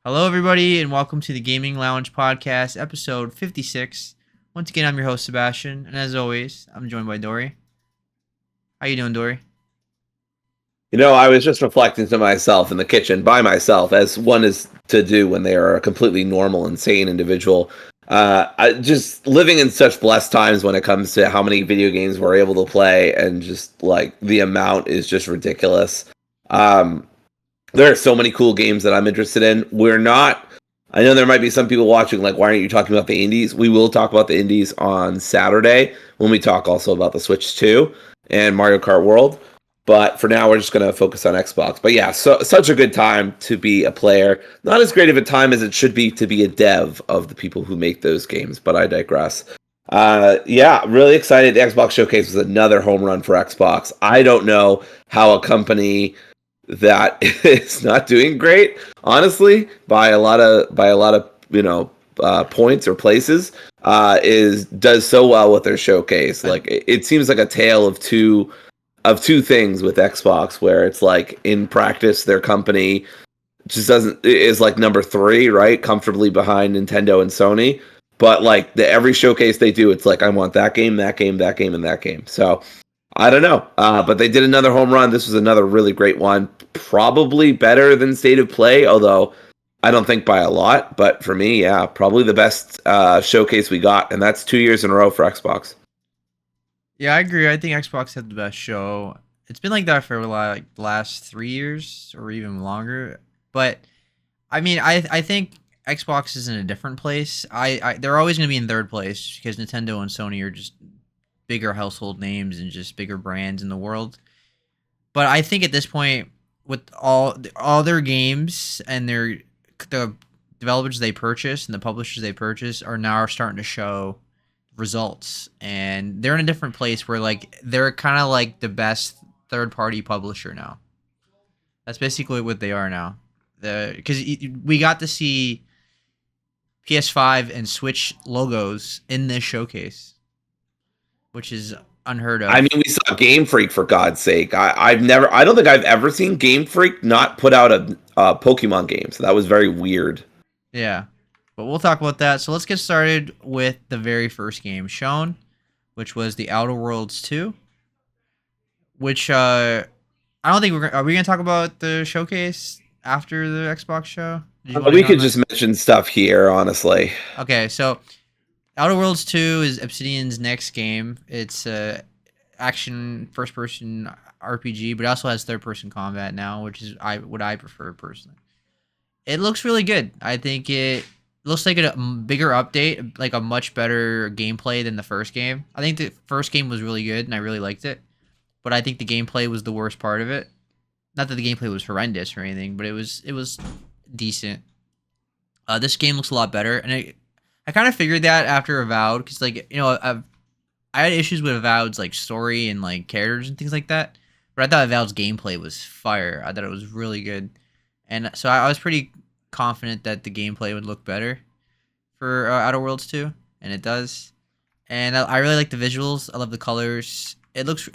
Hello, everybody, and welcome to the Gaming Lounge Podcast, episode 56. Once again, I'm your host, Sebastian, and as always, I'm joined by Dory. How you doing, Dory? You know, I was just reflecting to myself in the kitchen by myself, as one is to do when they are a completely normal and sane individual. Just living in such blessed times when it comes to how many video games we're able to play, and just like the amount is just ridiculous. There are so many cool games that I'm interested in. I know there might be some people watching like, why aren't you talking about the indies? We will talk about the indies on Saturday when we talk also about the Switch 2 and Mario Kart World. But for now, we're just going to focus on Xbox. But yeah, such a good time to be a player. Not as great of a time as it should be to be a dev of the people who make those games, but I digress. Yeah, really excited. The Xbox Showcase was another home run for Xbox. I don't know how a company that is not doing great, honestly, by a lot of points or places, does so well with their showcase. Like it seems like a tale of two things with Xbox, where it's like in practice their company just is like number 3, right, comfortably behind Nintendo and Sony, but like every showcase they do, it's like I want that game, that game, that game, and that game. So I don't know, but they did another home run. This was another really great one. Probably better than State of Play, although I don't think by a lot. But for me, yeah, probably the best showcase we got, and that's 2 years in a row for Xbox. Yeah, I agree. I think Xbox had the best show. It's been like that for like the last 3 years or even longer. But I mean, I think Xbox is in a different place. They're always going to be in third place because Nintendo and Sony are just bigger household names and just bigger brands in the world. But I think at this point, with all their games and the developers they purchase and the publishers they purchase are now starting to show results, and they're in a different place where like they're kind of like the best third-party publisher now. That's basically what they are now. Because we got to see PS5 and Switch logos in this showcase, which is unheard of. I mean, we saw Game Freak, for God's sake. I don't think I've ever seen Game Freak not put out a Pokemon game, so that was very weird. Yeah, but we'll talk about that. So let's get started with the very first game shown, which was the Outer Worlds 2, which I don't think are we going to talk about the showcase after the Xbox show? We could just mention stuff here, honestly. Okay, so Outer Worlds 2 is Obsidian's next game. It's a action first-person RPG, but it also has third-person combat now, which is what I prefer personally. It looks really good. I think it looks like a bigger update, like a much better gameplay than the first game. I think the first game was really good, and I really liked it, but I think the gameplay was the worst part of it. Not that the gameplay was horrendous or anything, but it was decent. This game looks a lot better, and I kind of figured that after Avowed, because like I had issues with Avowed's like story and like characters and things like that, but I thought Avowed's gameplay was fire. I thought it was really good, and so I was pretty confident that the gameplay would look better for Outer Worlds 2, and it does. And I really like the visuals. I love the colors. It looks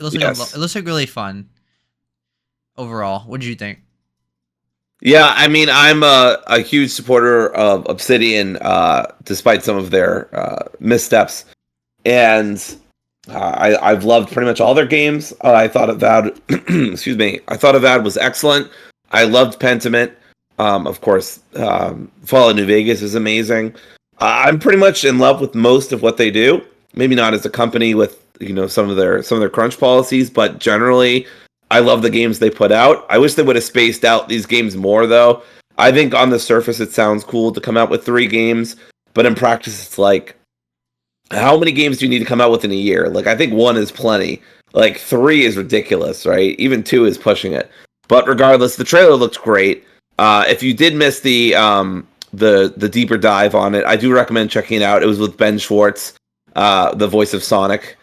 like really fun. Overall, what did you think? Yeah, I mean, I'm a huge supporter of Obsidian, despite some of their missteps, and I've loved pretty much all their games. I thought Avowed, excuse me, I thought Avowed was excellent. I loved Pentiment. Of course, Fallout New Vegas is amazing. I'm pretty much in love with most of what they do. Maybe not as a company with some of their crunch policies, but generally, I love the games they put out. I wish they would have spaced out these games more, though. I think on the surface it sounds cool to come out with 3 games, but in practice it's like, how many games do you need to come out with in a year? Like, I think 1 is plenty. Like, 3 is ridiculous, right? Even 2 is pushing it. But regardless, the trailer looks great. If you did miss the the deeper dive on it. I do recommend checking it out. It was with Ben Schwartz, the voice of Sonic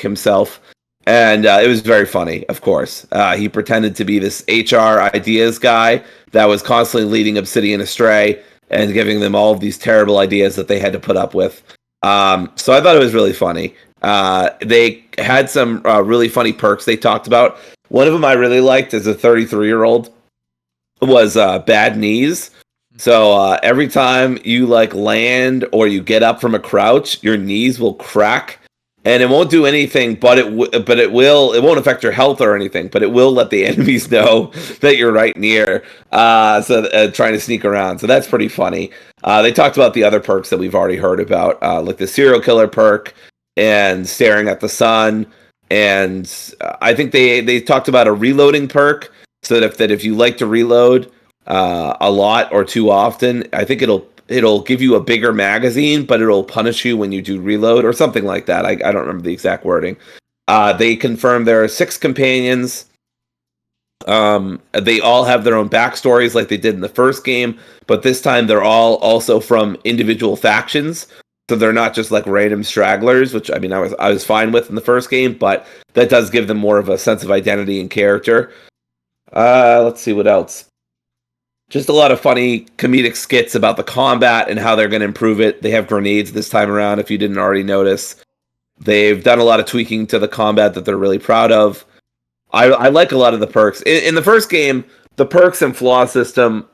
himself, and it was very funny. Of course, he pretended to be this HR ideas guy that was constantly leading Obsidian astray and giving them all of these terrible ideas that they had to put up with. So I thought it was really funny. They had some really funny perks they talked about. One of them I really liked as a 33-year-old was bad knees. So every time you like land or you get up from a crouch, your knees will crack, and it won't do anything. But it will. It won't affect your health or anything. But it will let the enemies know that you're right near. Trying to sneak around. So that's pretty funny. They talked about the other perks that we've already heard about, like the serial killer perk and staring at the sun. And I think they talked about a reloading perk, so that if you like to reload a lot or too often, I think it'll give you a bigger magazine, but it'll punish you when you do reload or something like that. I don't remember the exact wording. They confirmed there are 6 companions. They all have their own backstories like they did in the first game, but this time they're all also from individual factions. So they're not just like random stragglers, which I mean I was fine with in the first game, but that does give them more of a sense of identity and character. Let's see what else. Just a lot of funny comedic skits about the combat and how they're going to improve it. They have grenades this time around, if you didn't already notice. They've done a lot of tweaking to the combat that they're really proud of. I like a lot of the perks. In the first game, the perks and flaw system,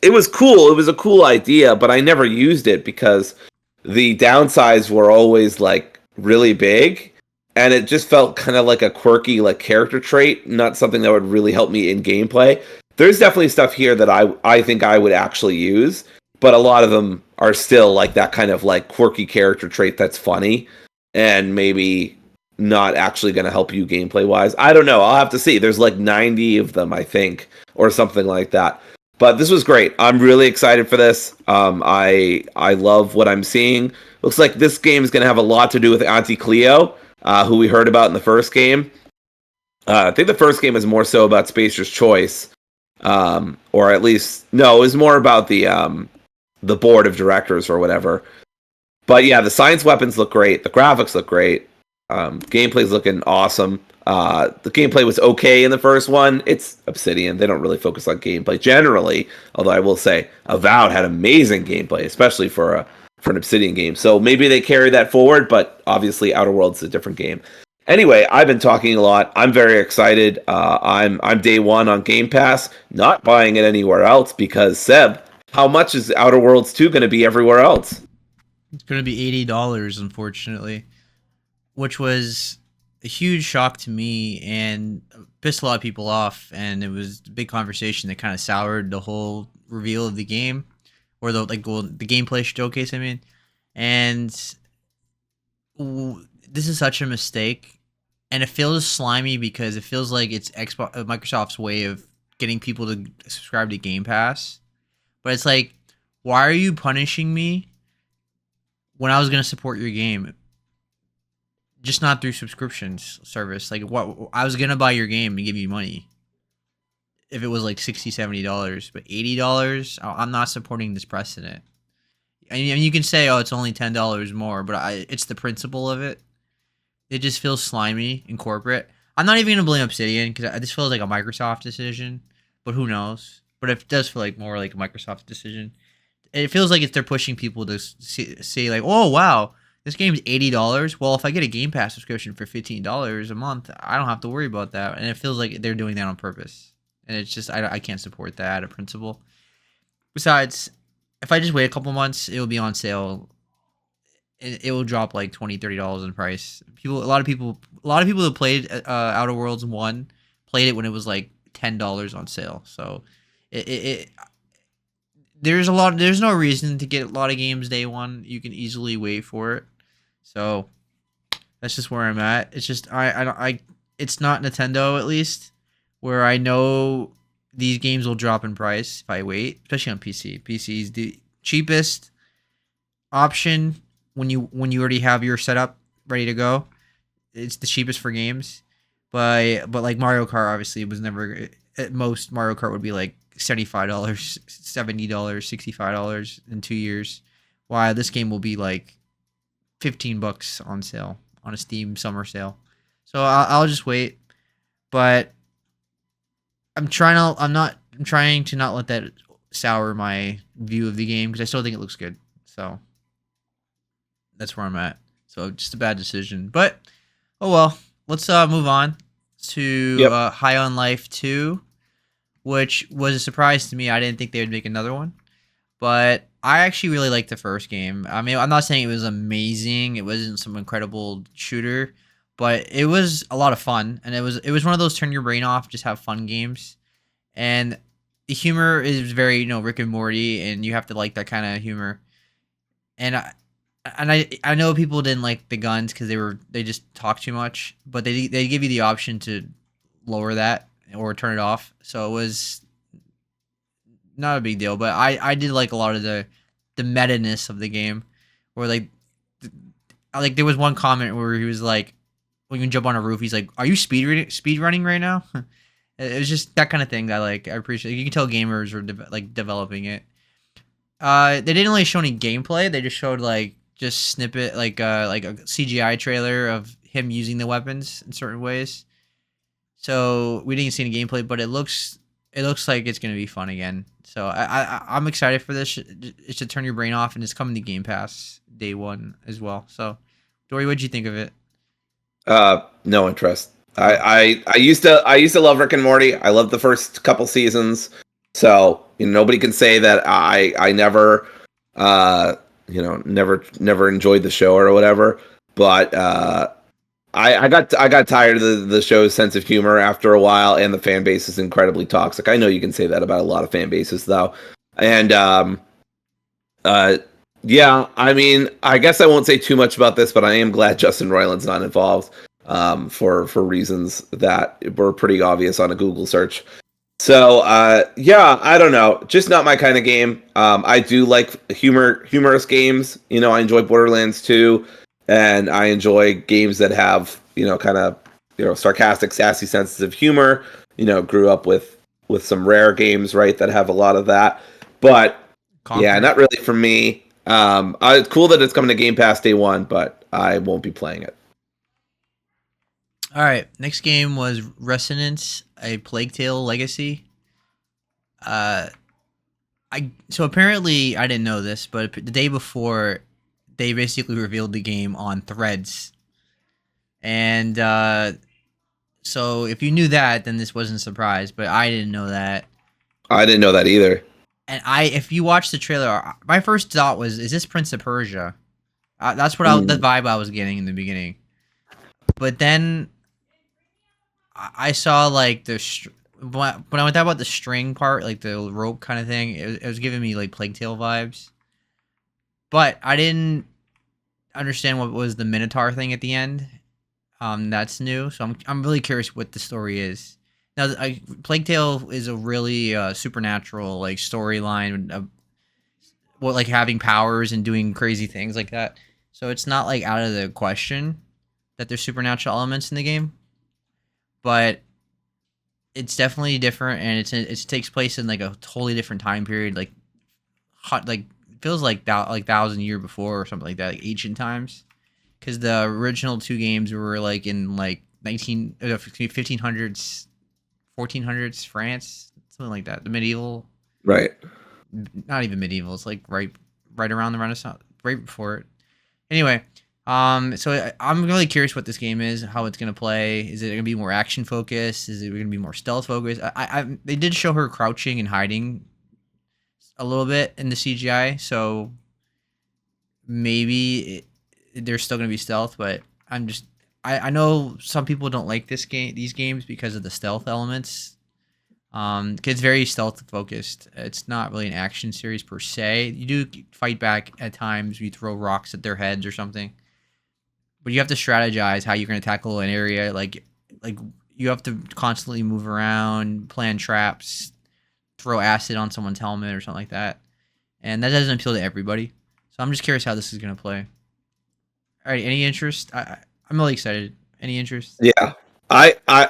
it was cool. It was a cool idea, but I never used it because the downsides were always like really big, and it just felt kind of like a quirky like character trait, not something that would really help me in gameplay. There's definitely stuff here that I think I would actually use, but a lot of them are still like that kind of like quirky character trait that's funny and maybe not actually going to help you gameplay wise. I don't know. I'll have to see. There's like 90 of them, I think, or something like that. But this was great. I'm really excited for this. I love what I'm seeing. Looks like this game is going to have a lot to do with Auntie Cleo, who we heard about in the first game. I think the first game is more so about Spacer's Choice, or at least no, it was more about the board of directors or whatever. But yeah, the science weapons look great. The graphics look great. Gameplay's looking awesome. The gameplay was okay in the first one. It's Obsidian. They don't really focus on gameplay generally, although I will say Avowed had amazing gameplay, especially for an Obsidian game. So maybe they carry that forward, but obviously Outer Worlds is a different game. Anyway, I've been talking a lot. I'm very excited. I'm day one on Game Pass, not buying it anywhere else because Seb, how much is Outer Worlds 2 going to be everywhere else? It's going to be $80, unfortunately, which was a huge shock to me and pissed a lot of people off. And it was a big conversation that kind of soured the whole reveal of the game, or the gameplay showcase. I mean, and this is such a mistake, and it feels slimy because it feels like it's Microsoft's way of getting people to subscribe to Game Pass. But it's like, why are you punishing me when I was going to support your game? Just not through subscriptions service. Like, what, I was going to buy your game and give you money if it was like $60, $70, but $80, I'm not supporting this precedent. I mean, you can say, oh, it's only $10 more, but it's the principle of it. It just feels slimy and corporate. I'm not even going to blame Obsidian because this feels like a Microsoft decision, but who knows? But it does feel like more like a Microsoft decision. It feels like they're pushing people to say like, oh, wow, this game's $80. Well, if I get a Game Pass subscription for $15 a month, I don't have to worry about that. And it feels like they're doing that on purpose. And it's just, I can't support that out of principle. Besides, if I just wait a couple months, it will be on sale. It will drop like $20, $30 in price. A lot of people who played Outer Worlds 1 played it when it was like $10 on sale. So there's no reason to get a lot of games day one. You can easily wait for it. So that's just where I'm at. It's just it's not Nintendo, at least, where I know these games will drop in price if I wait, especially on PC. PC is the cheapest option when you already have your setup ready to go. It's the cheapest for games. But like Mario Kart, obviously, it was never, at most Mario Kart would be like $75, $70, $65 in 2 years. While this game will be like $15 on sale on a Steam summer sale. So I'll just wait. But I'm trying to not let that sour my view of the game because I still think it looks good. So that's where I'm at. So just a bad decision. But oh well. Let's move on to Yep. High on Life 2, which was a surprise to me. I didn't think they would make another one. But I actually really liked the first game. I mean, I'm not saying it was amazing. It wasn't some incredible shooter, but it was a lot of fun, and it was one of those turn your brain off, just have fun games. And the humor is very, Rick and Morty, and you have to like that kind of humor. And I know people didn't like the guns because they just talk too much, but they give you the option to lower that or turn it off. So it was not a big deal, but I did like a lot of the meta-ness of the game, where like there was one comment where he was like, when you can jump on a roof, he's like, "Are you speed running right now?" It was just that kind of thing that I appreciate. You can tell gamers were developing it. They didn't really show any gameplay. They just showed just snippet like a CGI trailer of him using the weapons in certain ways. So we didn't see any gameplay, but it looks like it's gonna be fun again. So I'm excited for this. It should turn your brain off, and it's coming to Game Pass day one as well. So, Dory, what'd you think of it? No interest. Oh, I used to love Rick and Morty. I loved the first couple seasons. So nobody can say that I never never enjoyed the show or whatever. But I got tired of the show's sense of humor after a while, and the fan base is incredibly toxic. I know you can say that about a lot of fan bases though, and uh, yeah, I mean, I guess I won't say too much about this, but I am glad Justin Roiland's not involved, for reasons that were pretty obvious on a Google search. So, yeah, I don't know, just not my kind of game. I do like humorous games. I enjoy Borderlands 2, and I enjoy games that have kind of sarcastic, sassy senses of humor. Grew up with some rare games, right, that have a lot of that, but. Yeah, Conquer. not really for me. It's cool that it's coming to Game Pass day one, but I won't be playing it. All right, next game was Resonance, a Plague Tale Legacy. Uh, so apparently I didn't know this, but the day before, they basically revealed the game on Threads, and so if you knew that, then this wasn't a surprise. But I didn't know that. I didn't know that either. And if you watch the trailer, my first thought was, "Is this Prince of Persia?" That's what the Mm, vibe I was getting in the beginning. But then I saw when I went about the string part, like the rope kind of thing, it was giving me like Plague Tale vibes. But I didn't understand what was the Minotaur thing at the end. That's new, so I'm really curious what the story is. Now, Plague Tale is a really supernatural storyline, like having powers and doing crazy things like that. So it's not out of the question that there's supernatural elements in the game, but it's definitely different, and it takes place in a totally different time period, hot feels like 1,000 year before or something like that, like ancient times. Because the original two games were in 1500s, 1400s France, something like that. The medieval, right. not even medieval. It's right around the Renaissance, right before it. Anyway, so I'm really curious what this game is, how it's gonna play. Is it gonna be more action focused? Is it gonna be more stealth focused? They did show her crouching and hiding a little bit in the CGI, so maybe there's still gonna be stealth. But I know some people don't like these games because of the stealth elements. 'Cause it's very stealth focused. It's not really an action series per se. You do fight back at times. You throw rocks at their heads or something, but you have to strategize how you're going to tackle an area. Like you have to constantly move around, plan traps, throw acid on someone's helmet or something like that, and that doesn't appeal to everybody. So I'm just curious how this is going to play. All right, any interest? I'm really excited. Any interest? Yeah.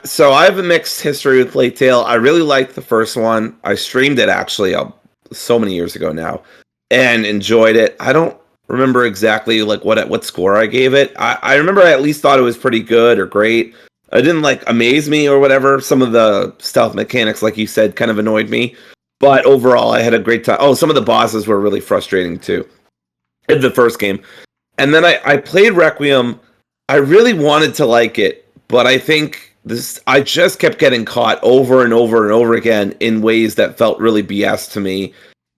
So I have a mixed history with Plague Tale. I really liked the first one. I streamed it actually so many years ago now, and enjoyed it. I don't remember exactly like what score I gave it. I remember I at least thought it was pretty good or great. It didn't like amaze me or whatever. Some of the stealth mechanics, like you said, kind of annoyed me. But overall, I had a great time. Oh, some of the bosses were really frustrating too in the first game. And then I played Requiem. I really wanted to like it, but I think I just kept getting caught over and over and over again in ways that felt really BS to me.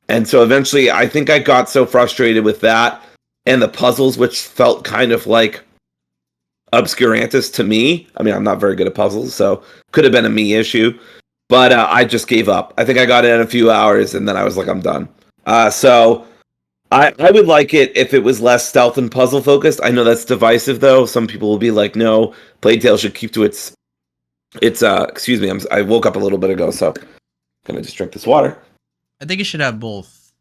And so eventually I think I got so frustrated with that and the puzzles, which felt kind of like obscurantis to me. I mean, I'm not very good at puzzles, so could have been a me issue. But I just gave up. I think I got it in a few hours, and then I was like, I'm done. So I would like it if it was less stealth and puzzle focused. I know that's divisive, though. Some people will be like, no, Plague Tale should keep to its. Excuse me, I woke up a little bit ago, so I'm gonna just drink this water. I think it should have both.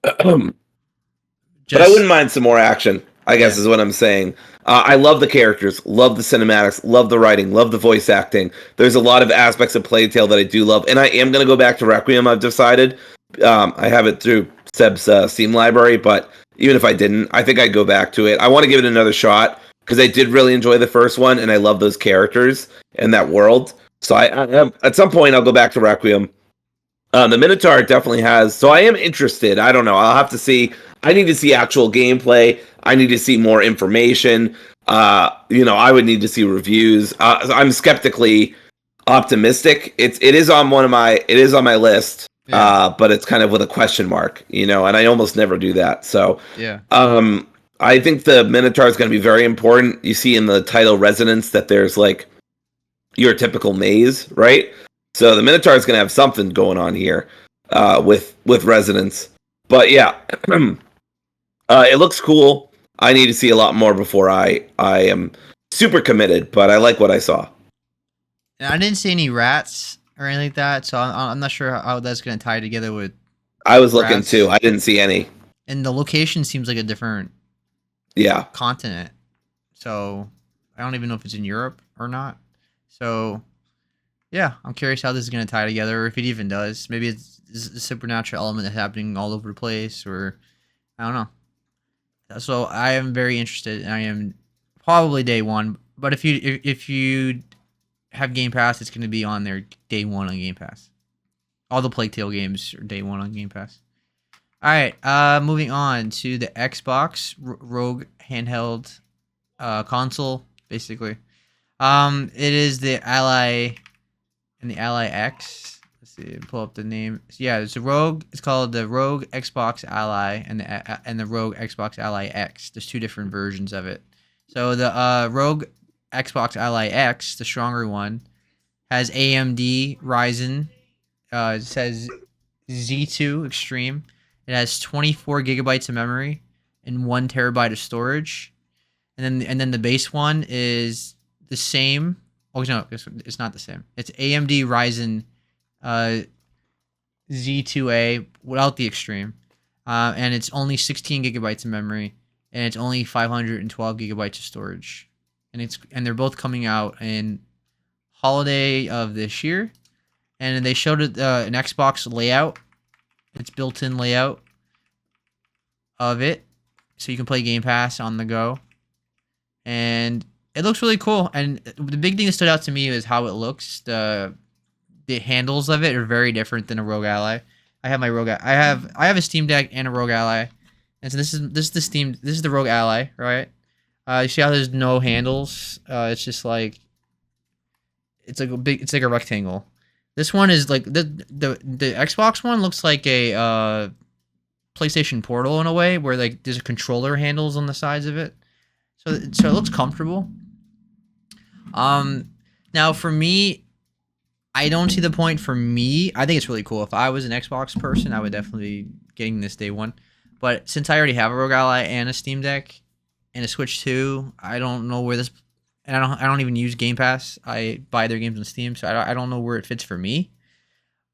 But I wouldn't mind some more action, I guess is what I'm saying. I love the characters, love the cinematics, love the writing, love the voice acting. There's a lot of aspects of Plague Tale that I do love, and I am going to go back to Requiem, I've decided. I have it through Seb's Steam library, but even if I didn't, I think I'd go back to it. I want to give it another shot, because I did really enjoy the first one, and I love those characters and that world. So I at some point, I'll go back to Requiem. The Minotaur definitely has. So I am interested. I don't know. I'll have to see. I need to see actual gameplay. I need to see more information. I would need to see reviews. I'm skeptically optimistic. It is on my list. Yeah. But it's kind of with a question mark, and I almost never do that. So yeah. I think the Minotaur is going to be very important. You see in the title Resonance that there's like your typical maze, right? So the Minotaur is going to have something going on here with Resonance. But yeah, it looks cool. I need to see a lot more before I am super committed, but I like what I saw. And I didn't see any rats or anything like that, so I'm not sure how that's going to tie together with. I was looking rats. Too. I didn't see any. And the location seems like a different continent. So I don't even know if it's in Europe or not. So yeah, I'm curious how this is going to tie together, or if it even does. Maybe it's a supernatural element that's happening all over the place, or I don't know. So I am very interested, and I am probably day one. But if you have Game Pass, it's going to be on there day one on Game Pass. All the Plague Tale games are day one on Game Pass. All right, moving on to the Xbox Rogue handheld console, basically. It is the Ally and the Ally X. Let's see, pull up the name. Yeah, it's a Rogue. It's called the Rogue Xbox Ally and the Rogue Xbox Ally X. There's two different versions of it. So the Rogue Xbox Ally X, the stronger one, has AMD Ryzen. It says Z2 Extreme. It has 24 gigabytes of memory and 1 terabyte of storage. And then the base one is the same. Oh no, it's not the same. It's AMD Ryzen Z2A without the Extreme, and it's only 16 gigabytes of memory, and it's only 512 gigabytes of storage, and they're both coming out in holiday of this year, and they showed it an Xbox layout. It's built-in layout of it, so you can play Game Pass on the go, and it looks really cool. And the big thing that stood out to me is how it looks. The handles of it are very different than a Rogue Ally. I have my Rogue. I have a Steam Deck and a Rogue Ally, and so this is the Rogue Ally, right? You see how there's no handles? It's just like it's like a rectangle. This one is like the Xbox one looks like a PlayStation Portal in a way, where like there's a controller handles on the sides of it, so it looks comfortable. Now for me, I don't see the point for me. I think it's really cool. If I was an Xbox person, I would definitely be getting this day one. But since I already have a Rogue Ally and a Steam Deck and a Switch 2, I don't know where this, and I don't even use Game Pass. I buy their games on Steam, so I don't know where it fits for me.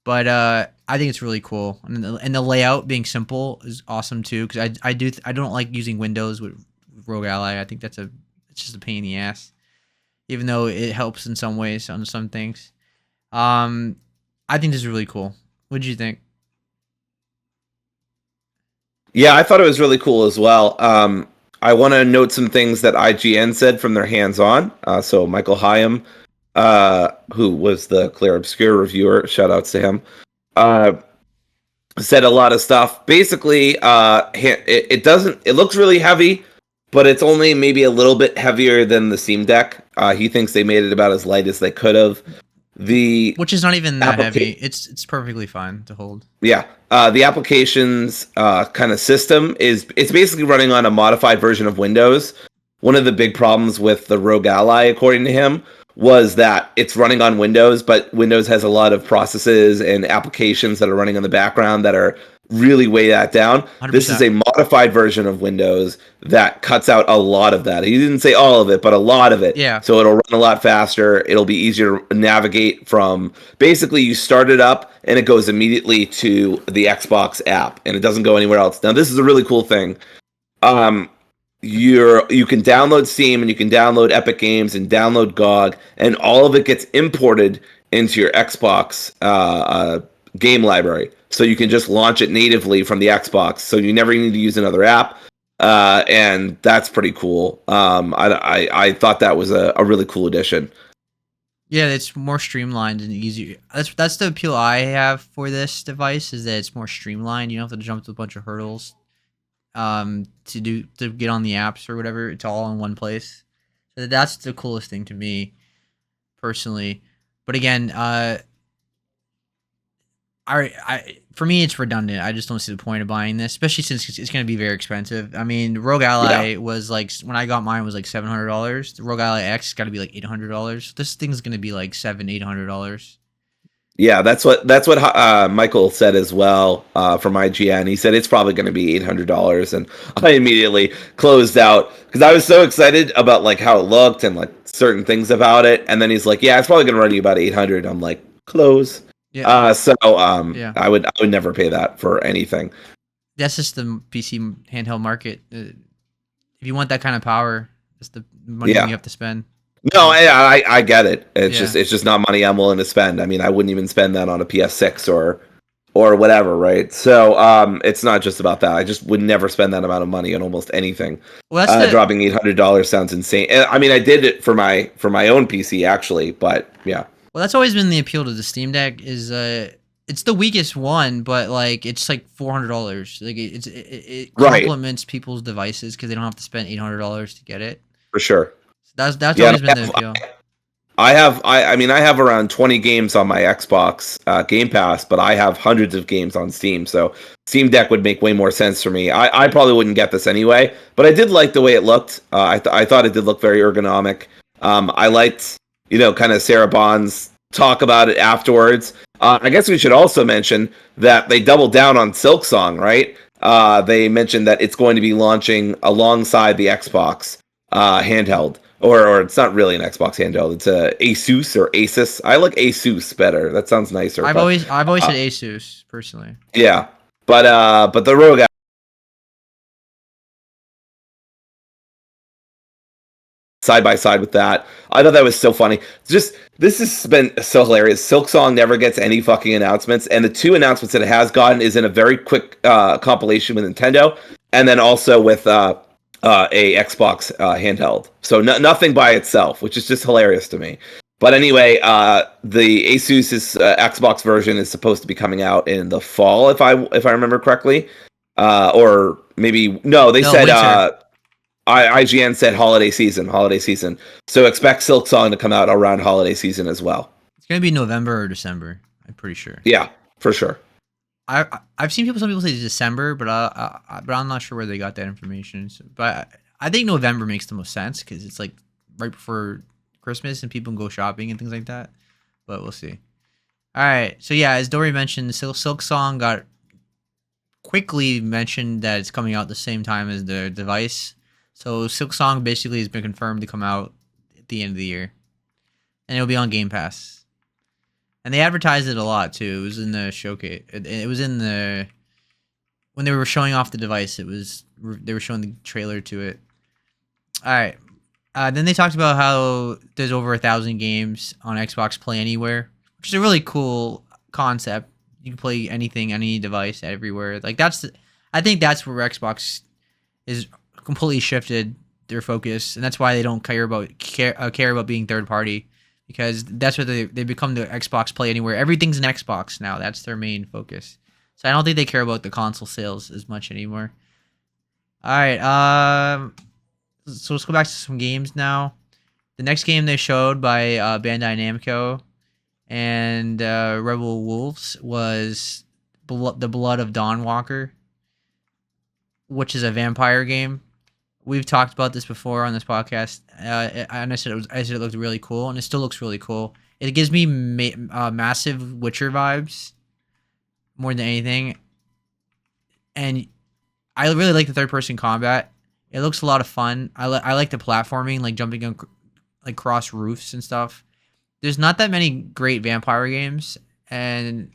But I think it's really cool, and the layout being simple is awesome too. Because I don't like using Windows with Rogue Ally. I think it's just a pain in the ass. even though it helps in some ways on some things. Um, I think this is really cool. What did you think? Yeah, I thought it was really cool as well. I want to note some things that IGN said from their hands-on. So Michael Hyam, who was the Clear Obscure reviewer, shout outs to him, uh, said a lot of stuff. Basically, it doesn't. It looks really heavy, but it's only maybe a little bit heavier than the Steam Deck. He thinks they made it about as light as they could have. The Which is not even that heavy. application, It's perfectly fine to hold. yeah, the application's kind of system is it's basically running on a modified version of Windows. One of the big problems with the Rogue Ally, according to him, was that it's running on Windows, but Windows has a lot of processes and applications that are running in the background that are really weigh that down. This is 100%. a modified version of Windows that cuts out a lot of that. He didn't say all of it, but a lot of it. Yeah. So it'll run a lot faster. It'll be easier to navigate from. Basically, you start it up and it goes immediately to the Xbox app, and it doesn't go anywhere else. Now, this is a really cool thing. Um, you can download Steam and you can download Epic Games and download GOG, and all of it gets imported into your Xbox game library. So you can just launch it natively from the Xbox. So you never need to use another app, and that's pretty cool. I thought that was a really cool addition. Yeah, it's more streamlined and easier. That's the appeal I have for this device is that it's more streamlined. You don't have to jump through a bunch of hurdles to get on the apps or whatever. It's all in one place. So that's the coolest thing to me personally. But again, I for me it's redundant. I just don't see the point of buying this, especially since it's going to be very expensive. I mean, Rogue Yeah. Ally was like when I got mine was like $700. The Rogue Ally X got to be like $800. This thing's going to be like $800. Yeah, that's what Michael said as well from IGN. He said it's probably going to be $800, and I immediately closed out because I was so excited about like how it looked and like certain things about it. And then he's like, "Yeah, it's probably going to run you about 800." I'm like, "Close." Yeah, yeah. I would never pay that for anything. That's just the PC handheld market. If you want that kind of power, that's the money you Yeah. have to spend. No, I get it. Yeah. It's just not money I'm willing to spend. I mean, I wouldn't even spend that on a PS6 or whatever, right? So it's not just about that. I just would never spend that amount of money on almost anything. Well, that's the Dropping $800 sounds insane. I mean, I did it for my own PC actually, but yeah, well, that's always been the appeal to the Steam Deck is it's the weakest one, but like it's like $400. Like it right, complements people's devices because they don't have to spend $800 to get it. for sure. So that's Yeah, always been the appeal. I mean I have around 20 games on my Xbox Game Pass, but I have hundreds of games on Steam. So Steam Deck would make way more sense for me. I probably wouldn't get this anyway, but I did like the way it looked. I thought it did look very ergonomic. I liked, kind of Sarah Bond's talk about it afterwards. I guess we should also mention that they doubled down on Silksong, right? They mentioned that it's going to be launching alongside the Xbox handheld. Or it's not really an Xbox handheld. It's a Asus or Asus. I like Asus better. That sounds nicer. I've But always said Asus personally. yeah, but the Rogue side by side with that, I thought that was so funny. Just this has been so hilarious. Silksong never gets any fucking announcements, and the two announcements that it has gotten is in a very quick compilation with Nintendo, and then also with a Xbox handheld. So nothing by itself, which is just hilarious to me. But anyway, the Asus's Xbox version is supposed to be coming out in the fall, if I remember correctly, or maybe no, they No, said winter. IGN said holiday season, holiday season. So expect Silksong to come out around holiday season as well. It's gonna be November or December. I'm pretty sure. Yeah, for sure. I've seen some people say December, but I'm not sure where they got that information. So, but I think November makes the most sense because it's like right before Christmas and people can go shopping and things like that. But we'll see. All right, so yeah, as Dory mentioned, Silk Song got quickly mentioned that it's coming out the same time as the device. So Silk Song basically has been confirmed to come out at the end of the year, and it'll be on Game Pass. And they advertised it a lot too. It was in the showcase. It was in the when they were showing off the device. They were showing the trailer to it. All right, Then they talked about how there's over 1,000 games on Xbox Play Anywhere, which is a really cool concept. You can play anything, any device, everywhere. Like I think that's where Xbox is completely shifted their focus, and that's why they don't care about being third party, because that's what they become the Xbox Play Anywhere. Everything's an Xbox now. That's their main focus. So I don't think they care about the console sales as much anymore. All right. So let's go back to some games now. The next game they showed by Bandai Namco and Rebel Wolves was The Blood of Dawnwalker, which is a vampire game. We've talked about this before on this podcast, and I said it looked really cool, and it still looks really cool. It gives me massive Witcher vibes more than anything, and I really like the third person combat. It looks a lot of fun. I like the platforming, like jumping on like cross roofs and stuff. There's not that many great vampire games, and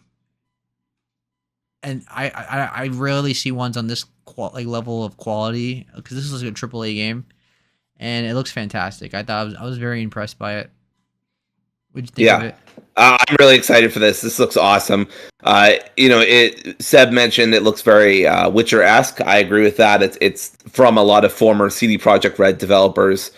I rarely see ones on this level of quality, because this is like a AAA game, and it looks fantastic. I was very impressed by it. What'd you think of Yeah. it? I'm really excited for this. This looks awesome. Seb mentioned it looks very Witcher-esque. I agree with that. It's from a lot of former CD Projekt Red developers,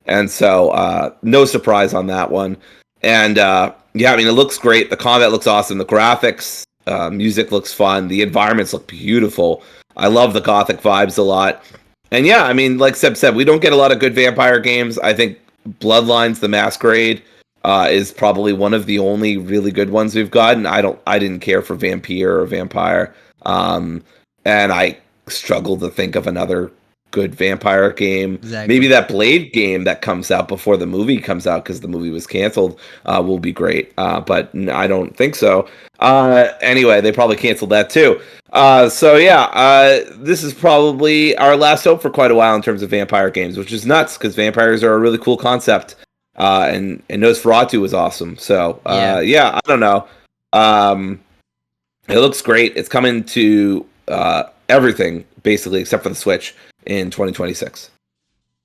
and so no surprise on that one. And yeah, I mean, it looks great. The combat looks awesome. The graphics, music looks fun. The environments look beautiful. I love the gothic vibes a lot. And yeah, I mean, like Seb said, we don't get a lot of good vampire games. I think Bloodlines: The Masquerade is probably one of the only really good ones we've gotten. I didn't care for Vampire or Vampire, and I struggle to think of another good vampire game. Maybe Exactly. that Blade game that comes out before the movie comes out, because the movie was canceled, will be great. But I don't think so. Anyway, they probably canceled that too. So yeah, this is probably our last hope for quite a while in terms of vampire games, which is nuts because vampires are a really cool concept. And Nosferatu was awesome. So Yeah. yeah, I don't know. Um, it looks great. It's coming to everything basically except for the Switch in 2026.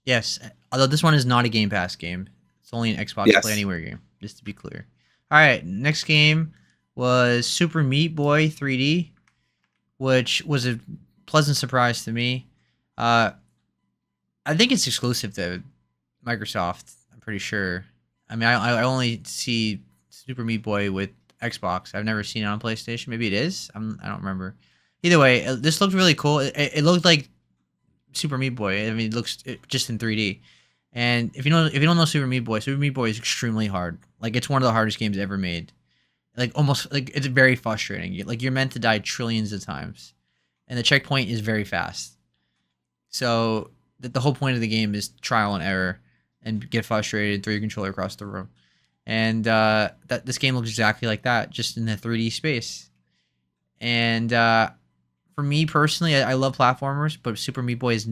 Yes. Although this one is not a Game Pass game. It's only an Xbox Play Yes. Anywhere game, just to be clear. All right. Next game was Super Meat Boy 3D, which was a pleasant surprise to me. Uh, I think it's exclusive to Microsoft. I'm pretty sure. I mean, I only see Super Meat Boy with Xbox. I've never seen it on PlayStation. Maybe it is. I don't remember. Either way, this looked really cool. It looked like Super Meat Boy. I mean, just in 3D. And if you don't know Super Meat Boy is extremely hard. Like it's one of the hardest games ever made. Like almost like it's very frustrating. Like you're meant to die trillions of times, and the checkpoint is very fast. So the whole point of the game is trial and error, and get frustrated, throw your controller across the room. And that this game looks exactly like that, just in the 3D space. And for me personally, I love platformers, but Super Meat Boy is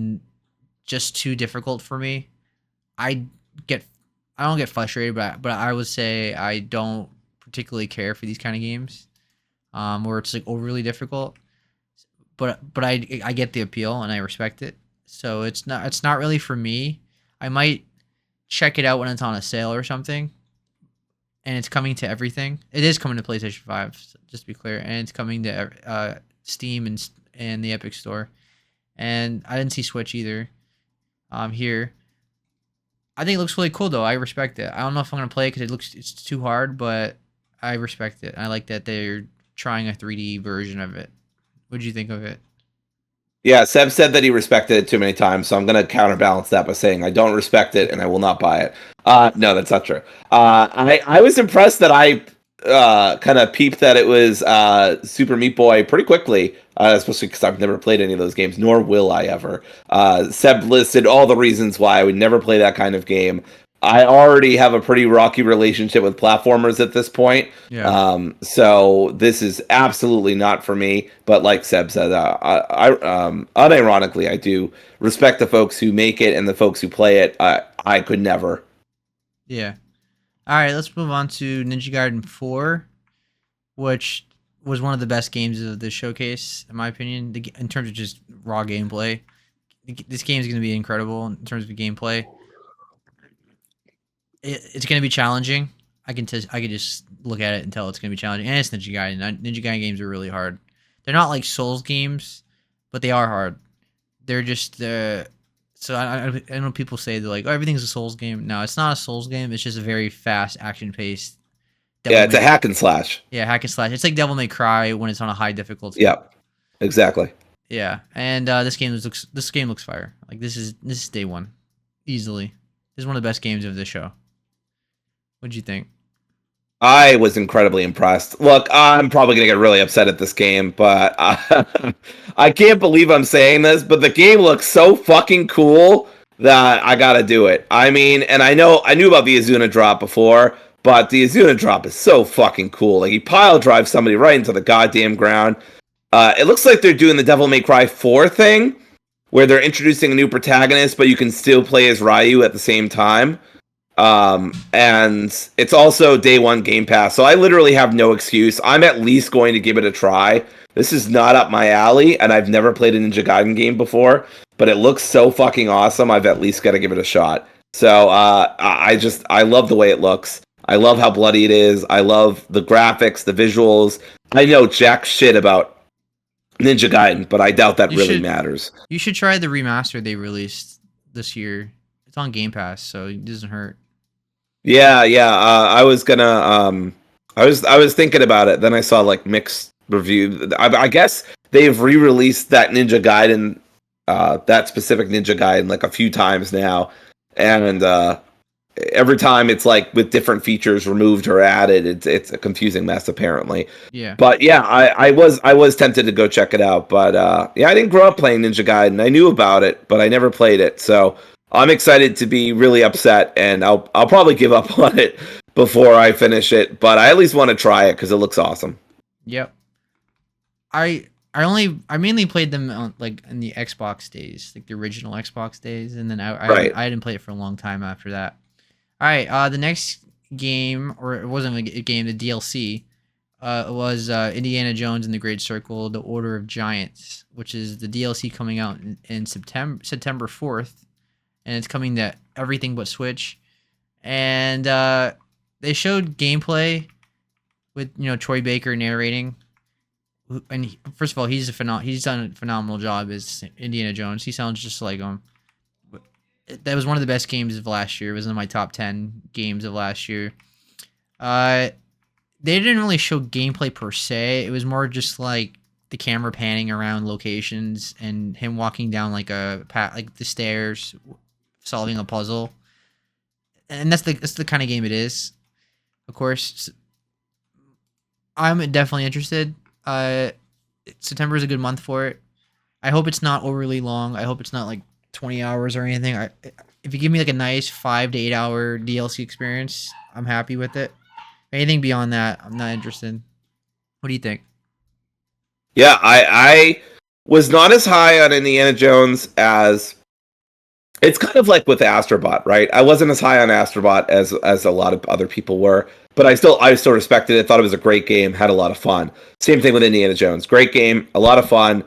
just too difficult for me. I get I don't get frustrated, but I would say I don't particularly care for these kind of games, where it's like overly difficult. But I get the appeal and I respect it. So it's not really for me. I might check it out when it's on a sale or something, and it's coming to everything. It is coming to PlayStation 5, just to be clear, and it's coming to Steam and the Epic Store. And I didn't see Switch either. Here, I think it looks really cool though. I respect it. I don't know if I'm gonna play it because it's too hard, but I respect it. I like that they're trying a 3D version of it. What do you think of it? Yeah, Seb said that he respected it too many times, so I'm going to counterbalance that by saying I don't respect it and I will not buy it. No, that's not true. I was impressed that I kind of peeped that it was Super Meat Boy pretty quickly, especially because I've never played any of those games, nor will I ever. Seb listed all the reasons why I would never play that kind of game. I already have a pretty rocky relationship with platformers at this point. Yeah. So this is absolutely not for me. But like Seb said, unironically, I do respect the folks who make it and the folks who play it. I could never. Yeah. All right, let's move on to Ninja Gaiden 4, which was one of the best games of the showcase, in my opinion, in terms of just raw gameplay. This game is going to be incredible in terms of gameplay. It's gonna be challenging. I can just look at it and tell it's gonna be challenging. And it's Ninja Gaiden. Ninja Gaiden games are really hard. They're not like Souls games, but they are hard. They're just so I know people say they're like, oh, everything's a Souls game. No, it's not a Souls game. It's just a very fast, action paced. Yeah, Devil it's a May hack and slash. Yeah, hack and slash. It's like Devil May Cry when it's on a high difficulty. Yep, exactly. Yeah, and this game looks fire. Like this is day one, easily. This is one of the best games of the show. What'd you think? I was incredibly impressed. Look, I'm probably going to get really upset at this game, but I can't believe I'm saying this, but the game looks so fucking cool that I got to do it. I mean, and I knew about the Azuna drop before, but the Azuna drop is so fucking cool. Like, he pile drives somebody right into the goddamn ground. It looks like they're doing the Devil May Cry 4 thing, where they're introducing a new protagonist, but you can still play as Ryu at the same time. And it's also day one Game Pass, so I literally have no excuse. I'm at least going to give it a try. This is not up my alley, and I've never played a Ninja Gaiden game before, but it looks so fucking awesome. I've at least got to give it a shot. So I love the way it looks. I love how bloody it is. I love the graphics, the visuals. I know jack shit about Ninja Gaiden, but I doubt that really matters. You should try the remaster they released this year. It's on Game Pass, so it doesn't hurt. Yeah. I was gonna. I was thinking about it. Then I saw like mixed review. I guess they've re-released that Ninja Gaiden, that specific Ninja Gaiden, like a few times now, and every time it's like with different features removed or added. It's a confusing mess apparently. Yeah. But yeah, I was tempted to go check it out. But yeah, I didn't grow up playing Ninja Gaiden. I knew about it, but I never played it. So I'm excited to be really upset, and I'll probably give up on it before I finish it, but I at least want to try it because it looks awesome. Yep. I mainly played them on, like in the Xbox days, like the original Xbox days, and then I didn't play it for a long time after that. All right, the next game, or it wasn't a game, the DLC, was Indiana Jones and the Great Circle: The Order of Giants, which is the DLC coming out in September 4th. And it's coming to everything but Switch. And they showed gameplay with Troy Baker narrating. And first of all, he's done a phenomenal job as Indiana Jones. He sounds just like him. That was one of the best games of last year. It was in my top 10 games of last year. They didn't really show gameplay per se. It was more just like the camera panning around locations and him walking down like the stairs, solving a puzzle, and that's the kind of game it is. Of course, I'm definitely interested. September is a good month for it. I hope it's not overly long. I hope it's not like 20 hours or anything. If you give me like a nice 5 to 8 hour DLC experience, I'm happy with it. Anything beyond that, I'm not interested. What do you think? Yeah, I was not as high on Indiana Jones as. It's kind of like with Astrobot, right? I wasn't as high on Astrobot as a lot of other people were, but I still respected it. Thought it was a great game, had a lot of fun. Same thing with Indiana Jones. Great game, a lot of fun.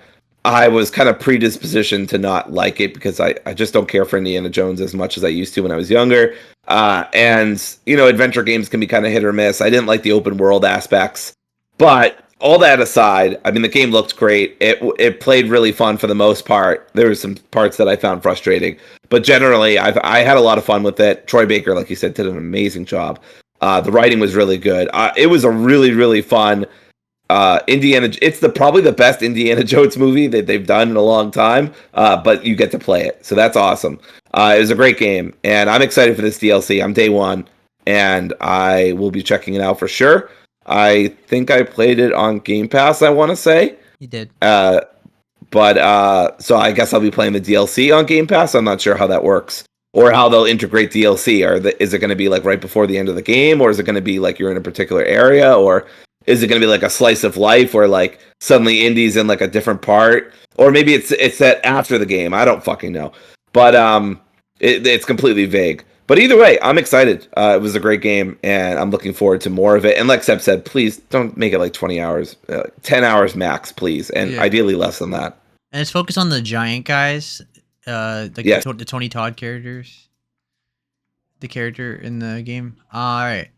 I was kind of predispositioned to not like it because I just don't care for Indiana Jones as much as I used to when I was younger. And adventure games can be kind of hit or miss. I didn't like the open world aspects, but all that aside, I mean, the game looked great. It played really fun for the most part. There were some parts that I found frustrating, but generally, I had a lot of fun with it. Troy Baker, like you said, did an amazing job. The writing was really good. It was a really, really fun Indiana. It's probably the best Indiana Jones movie that they've done in a long time. But you get to play it, so that's awesome. It was a great game, and I'm excited for this DLC. I'm day one, and I will be checking it out for sure. I think I played it on Game Pass, I want to say. You did. But so I guess I'll be playing the DLC on Game Pass. I'm not sure how that works. Or how they'll integrate DLC. Is it going to be like right before the end of the game? Or is it going to be like you're in a particular area? Or is it going to be like a slice of life where like suddenly Indy's in like a different part? Or maybe it's set after the game. I don't fucking know. But it's completely vague. But either way, I'm excited. It was a great game, and I'm looking forward to more of it. And like Seb said, please don't make it like 20 hours. 10 hours max, please. And ideally less than that. And it's focused on the giant guys, like the Tony Todd characters. the character in the game. All right.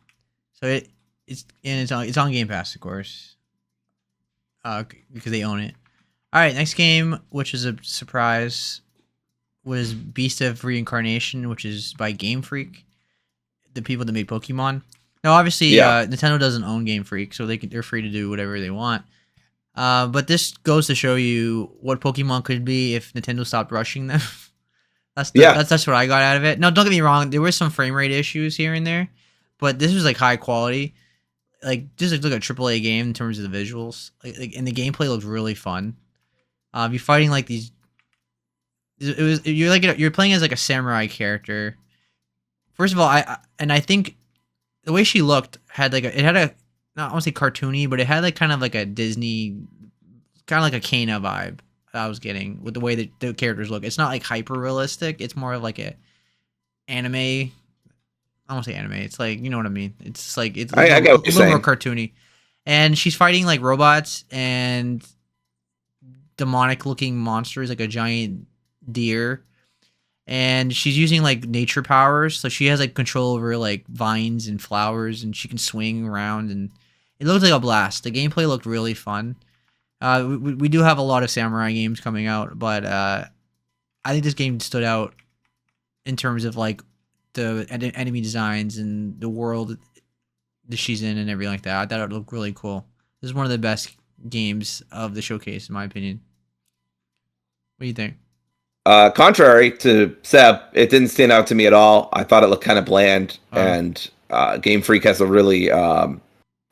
So it's on Game Pass, of course. Because they own it. All right, next game, which is a surprise, was Beast of Reincarnation, which is by Game Freak, the people that made Pokemon. Now, obviously, Yeah. Nintendo doesn't own Game Freak, so they're free to do whatever they want. But this goes to show you what Pokemon could be if Nintendo stopped rushing them. Yeah. That's what I got out of it. No, don't get me wrong. There were some frame rate issues here and there, but this was like high quality. Like just like a AAA game in terms of the visuals. And the gameplay looked really fun. You're fighting like these. You're playing as like a samurai character. First of all, I think the way she looked had like it had a not I want to say cartoony, but it had like kind of like a Disney, kind of like a Kana vibe that I was getting with the way that the characters look. It's not like hyper realistic. It's more of like a anime. I don't want to say anime. It's like you know what I mean. It's just like it's I get what a you're little more saying. cartoony, and she's fighting like robots and demonic looking monsters, like a giant deer. And she's using like nature powers, so she has like control over like vines and flowers, and she can swing around, and it looks like a blast. The gameplay looked really fun. We do have a lot of samurai games coming out, but I think this game stood out in terms of like the enemy designs and the world that she's in and everything like that. I thought it looked really cool. This is one of the best games of the showcase, in my opinion. What do you think? Contrary to Seb, it didn't stand out to me at all. I thought it looked kind of bland, and Game Freak has a really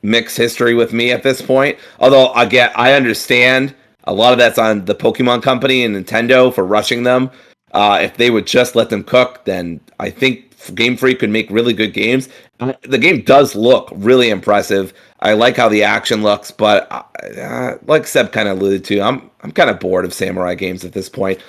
mixed history with me at this point. Although I understand a lot of that's on the Pokemon Company and Nintendo for rushing them. If they would just let them cook, then I think Game Freak could make really good games. The game does look really impressive. I like how the action looks, but like Seb kind of alluded to, I'm kind of bored of samurai games at this point.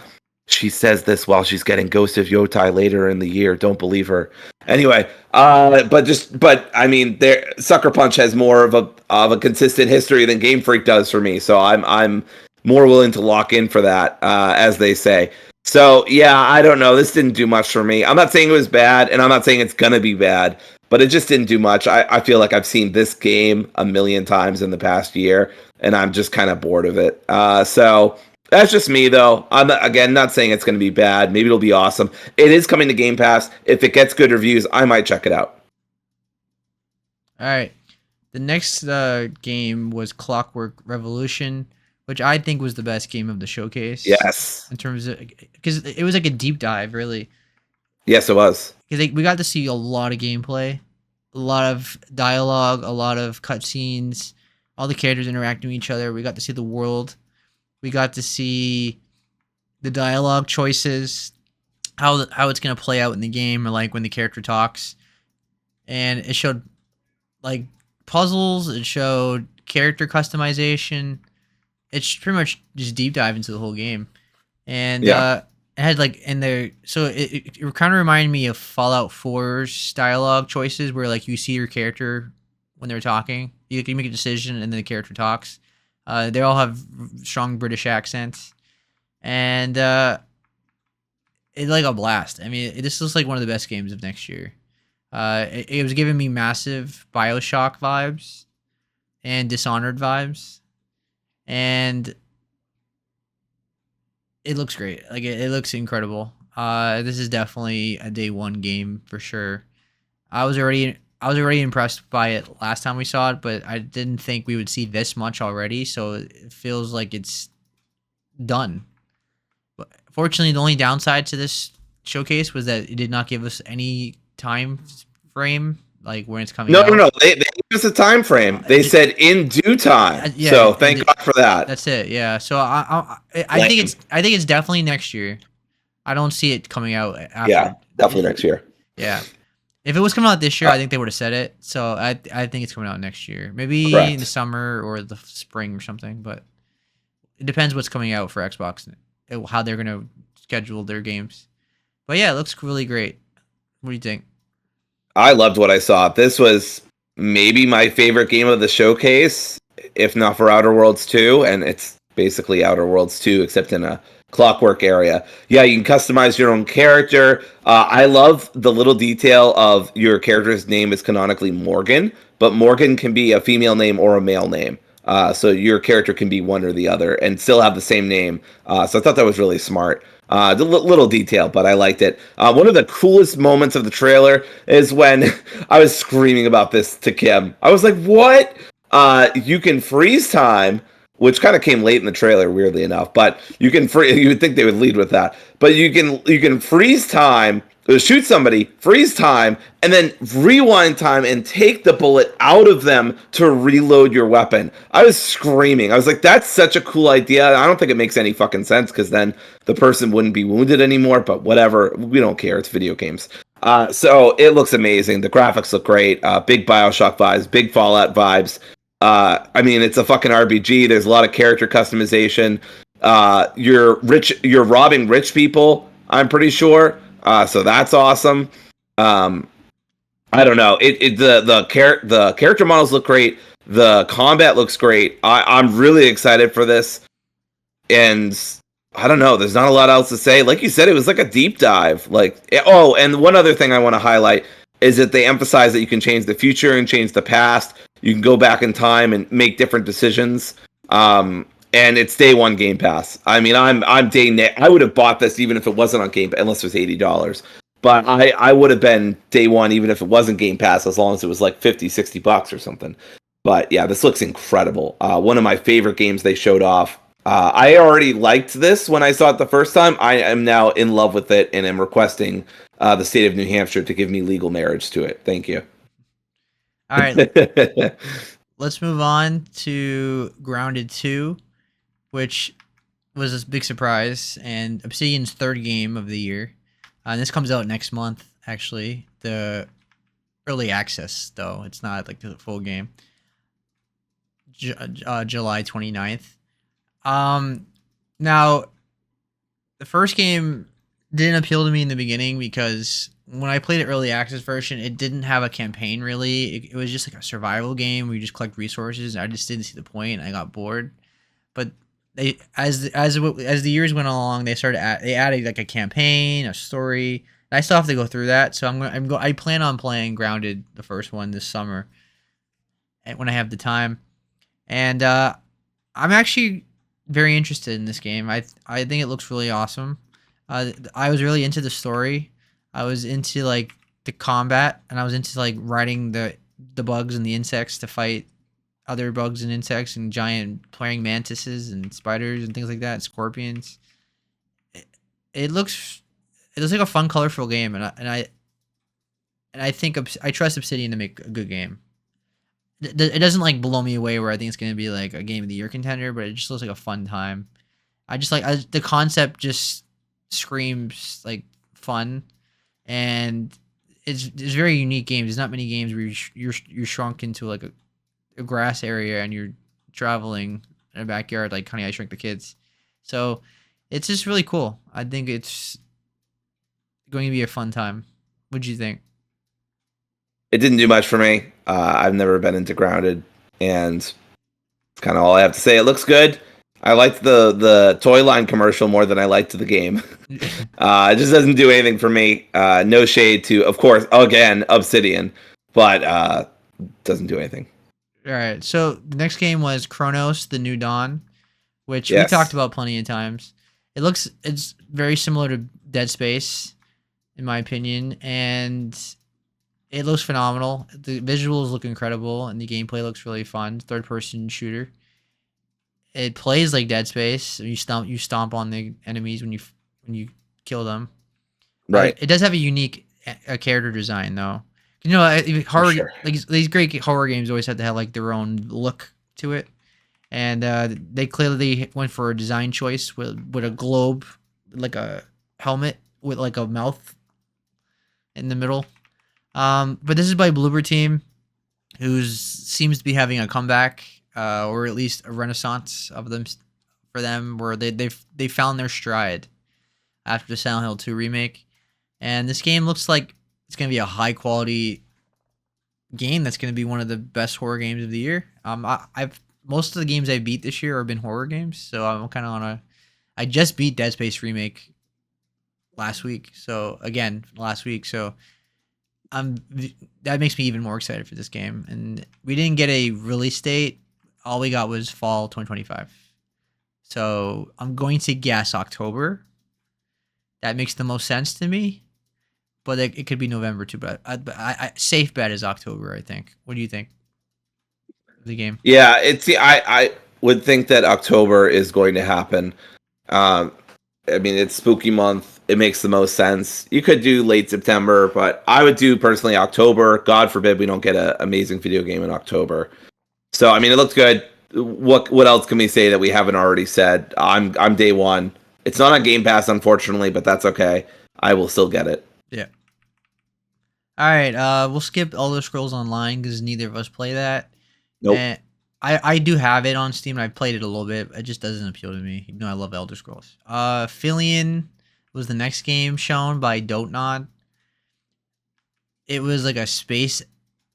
She says this while she's getting Ghost of Yotai later in the year. Don't believe her. Anyway, but I mean, Sucker Punch has more of a consistent history than Game Freak does for me. So I'm more willing to lock in for that, as they say. So yeah, I don't know. This didn't do much for me. I'm not saying it was bad, and I'm not saying it's gonna be bad, but it just didn't do much. I feel like I've seen this game a million times in the past year, and I'm just kind of bored of it. So. That's just me, though. I'm again not saying it's going to be bad. Maybe it'll be awesome. It is coming to Game Pass. If it gets good reviews, I might check it out. All right. The next game was Clockwork Revolution, which I think was the best game of the showcase. Yes. In terms of, because it was like a deep dive, really. Yes, it was. Because we got to see a lot of gameplay, a lot of dialogue, a lot of cutscenes, all the characters interacting with each other. We got to see the world. We got to see the dialogue choices, how it's gonna play out in the game, or like when the character talks, and it showed like puzzles. It showed character customization. It's pretty much just deep dive into the whole game, and it had like in there. So it kind of reminded me of Fallout 4's dialogue choices, where like you see your character when they're talking. You can make a decision, and then the character talks. They all have strong British accents, and it's like a blast. I mean, this is like one of the best games of next year. It was giving me massive BioShock vibes and Dishonored vibes, and it looks great. Like it looks incredible. This is definitely a day one game for sure. I was already impressed by it last time we saw it, but I didn't think we would see this much already, so it feels like it's done. But fortunately, the only downside to this showcase was that it did not give us any time frame, like when it's coming out. No. They gave us a time frame. They said in due time. Yeah, so thank God for that. That's it. Yeah. So I think it's definitely next year. I don't see it coming out after. Yeah, definitely next year. Yeah. If it was coming out this year, I think they would have said it. So I think it's coming out next year. Maybe in the summer or the spring or something. But it depends what's coming out for Xbox, how they're going to schedule their games. But yeah, it looks really great. What do you think? I loved what I saw. This was maybe my favorite game of the showcase, if not for Outer Worlds 2. And it's basically Outer Worlds 2, except in a Clockwork area. Yeah, you can customize your own character. I love the little detail of your character's name is canonically Morgan, but Morgan can be a female name or a male name. So your character can be one or the other and still have the same name. So I thought that was really smart. The little detail, but I liked it. One of the coolest moments of the trailer is when I was screaming about this to Kim. I was like, "What? You can freeze time." Which kind of came late in the trailer, weirdly enough. But you can you would think they would lead with that. But you can freeze time, shoot somebody, freeze time, and then rewind time and take the bullet out of them to reload your weapon. I was screaming. I was like, that's such a cool idea. I don't think it makes any fucking sense because then the person wouldn't be wounded anymore. But whatever, we don't care. It's video games. So it looks amazing. The graphics look great. Big Bioshock vibes, big Fallout vibes. I mean, it's a fucking RPG. There's a lot of character customization. You're robbing rich people, I'm pretty sure. So that's awesome. I don't know. The character models look great. The combat looks great. I'm really excited for this. And I don't know. There's not a lot else to say. Like you said, it was like a deep dive. And one other thing I want to highlight is that they emphasize that you can change the future and change the past. You can go back in time and make different decisions. And it's day one Game Pass. I mean, I'm I would have bought this even if it wasn't on Game Pass, unless it was $80. But I would have been day one even if it wasn't Game Pass, as long as it was like $50-$60 or something. But yeah, this looks incredible. One of my favorite games they showed off. I already liked this when I saw it the first time. I am now in love with it and am requesting the state of New Hampshire to give me legal marriage to it. Thank you. All right, let's move on to Grounded 2, which was a big surprise and Obsidian's third game of the year. And this comes out next month, actually. The early access, though. It's not like the full game. July 29th. Now, the first game didn't appeal to me in the beginning because when I played the early access version, it didn't have a campaign really. It was just like a survival game where you just collect resources. I just didn't see the point. And I got bored. But they as the years went along, they added like a campaign, a story. And I still have to go through that. So I plan on playing Grounded, the first one, this summer, when I have the time. And I'm actually very interested in this game. I think it looks really awesome. I was really into the story. I was into like the combat, and I was into like riding the bugs and the insects to fight other bugs and insects and giant praying mantises and spiders and things like that, and scorpions. It looks like a fun, colorful game, and I think I trust Obsidian to make a good game. It doesn't like blow me away where I think it's gonna be like a game of the year contender, but it just looks like a fun time. I just like the concept just screams like fun, and it's very unique game. There's not many games where you're shrunk into like a grass area and you're traveling in a backyard like Honey I Shrunk the Kids. So it's just really cool. I think it's going to be a fun time. What'd you think? It didn't do much for me. I've never been into Grounded, and it's kind of all I have to say. It looks good. I liked the toy line commercial more than I liked the game. It just doesn't do anything for me. No shade to, of course, again, Obsidian, but doesn't do anything. All right. So the next game was Chronos: The New Dawn, which we Yes. talked about plenty of times. It's very similar to Dead Space, in my opinion, and it looks phenomenal. The visuals look incredible, and the gameplay looks really fun. Third-person shooter. It plays like Dead Space. You stomp on the enemies when you kill them. Right. It does have a unique character design, though. You know, horror sure. like these great horror games always have to have like their own look to it, and they clearly went for a design choice with a globe, like a helmet with like a mouth in the middle. But this is by Bloober Team, who seems to be having a comeback, or at least a renaissance of them for them, where they found their stride after the Silent Hill 2 remake, and this game looks like it's gonna be a high quality game that's gonna be one of the best horror games of the year. I've most of the games I beat this year have been horror games, so I'm kind of on I just beat Dead Space remake last week. So again, last week. So I'm that makes me even more excited for this game. And we didn't get a release date. All we got was fall 2025. So I'm going to guess October. That makes the most sense to me. But it could be November too. But safe bet is October. I think. What do you think of the game? Yeah, I would think that October is going to happen. Um, I mean, it's spooky month. It makes the most sense. You could do late September, but I would do personally October. God forbid we don't get an amazing video game in October. So I mean, it looks good. What else can we say that we haven't already said? I'm day one. It's not on Game Pass, unfortunately, but that's okay. I will still get it. Yeah. All right. We'll skip Elder Scrolls Online because neither of us play that. Nope. And I do have it on Steam. And I played it a little bit. It just doesn't appeal to me. You know, I love Elder Scrolls. Filion was the next game shown by Don't Nod. It was like a space. It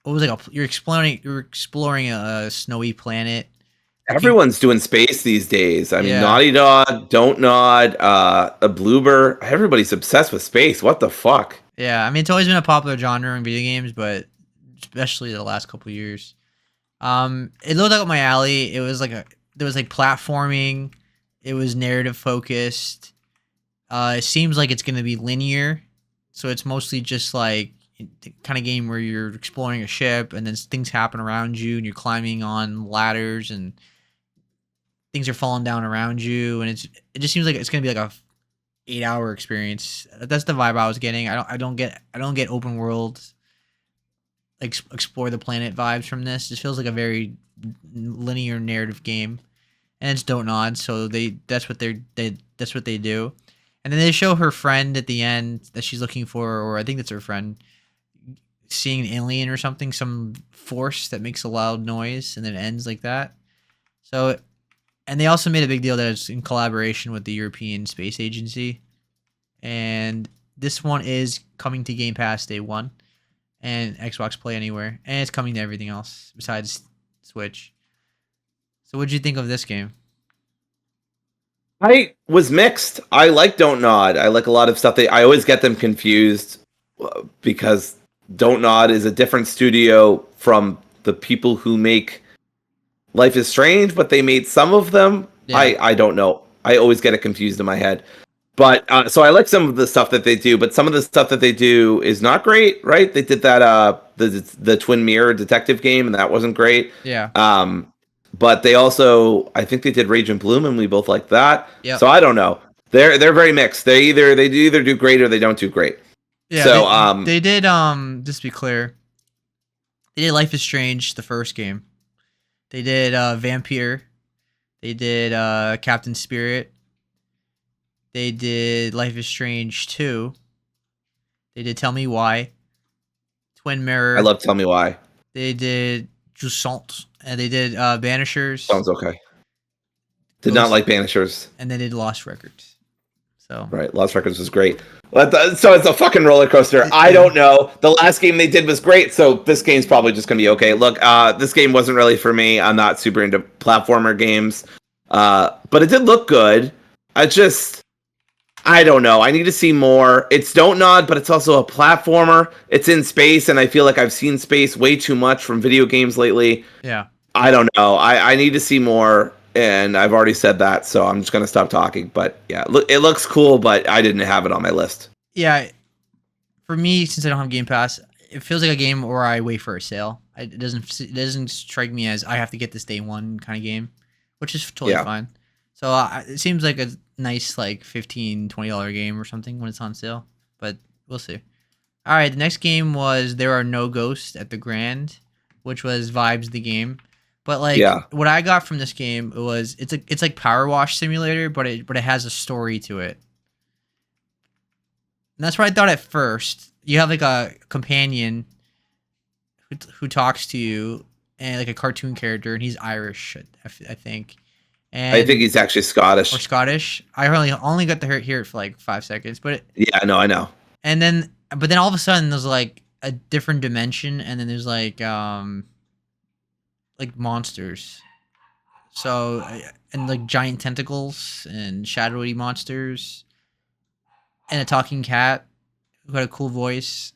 was like you're exploring a snowy planet. Everyone's doing space these days. I mean, Yeah. Naughty Dog, Don't Nod, a Bloober. Everybody's obsessed with space. What the fuck? Yeah, I mean it's always been a popular genre in video games, but especially the last couple years. It looked like up my alley. It was like there was like platforming. It was narrative focused. It seems like it's gonna be linear, so it's mostly just like the kind of game where you're exploring a ship and then things happen around you and you're climbing on ladders and things are falling down around you and it just seems like it's gonna be like a 8-hour experience. That's the vibe I was getting. I don't get open world explore the planet vibes from this. This feels like a very linear narrative game, and it's Don't Nod, so that's what that's what they do. And then they show her friend at the end that she's looking for, or I think that's her friend, seeing an alien or something, some force that makes a loud noise, and then it ends like that. So, and they also made a big deal that it's in collaboration with the European Space Agency, and this one is coming to Game Pass day one and Xbox Play Anywhere, and it's coming to everything else besides Switch. So what'd you think of this game? I was mixed. I like Don't Nod. I like a lot of stuff. I always get them confused because Don't Nod is a different studio from the people who make Life is Strange, but they made some of them. Yeah. I don't know. I always get it confused in my head. But so I like some of the stuff that they do, but some of the stuff that they do is not great, right? They did that the Twin Mirror detective game, and that wasn't great. Yeah. But they also, I think they did Rage and Bloom, and we both like that. Yep. So I don't know. They're very mixed. They either do great or they don't do great. Yeah. So they did just to be clear, they did Life is Strange, the first game. They did Vampire. They did Captain Spirit. They did Life is Strange 2. They did Tell Me Why. Twin Mirror. I love Tell Me Why. They did Jusant. And they did Banishers. Sounds okay. Did not like Banishers. And they did Lost Records. So right, Lost Records was great. So it's a fucking roller coaster. I don't know. The last game they did was great, so this game's probably just gonna be okay. Look, this game wasn't really for me. I'm not super into platformer games, but it did look good. I don't know. I need to see more. It's Don't Nod, but it's also a platformer. It's in space, and I feel like I've seen space way too much from video games lately. Yeah. I don't know. I need to see more, and I've already said that, so I'm just going to stop talking. But yeah, it looks cool, but I didn't have it on my list. Yeah. For me, since I don't have Game Pass, it feels like a game where I wait for a sale. It doesn't strike me as I have to get this day one kind of game, which is totally fine. So it seems like a nice like $15, $20 game or something when it's on sale, but we'll see. All right, the next game was There Are No Ghosts at the Grand, which was Vibes the game. But like what I got from this game was it's like Power Wash Simulator, but it has a story to it. And that's what I thought at first. You have like a companion who talks to you, and like a cartoon character, and he's Irish, I think. And I think he's actually Scottish. Or Scottish. I only got to hear it for like 5 seconds, but yeah, no, I know. And then, but then all of a sudden, there's like a different dimension, and then there's like monsters. So and like giant tentacles and shadowy monsters and a talking cat who had a cool voice.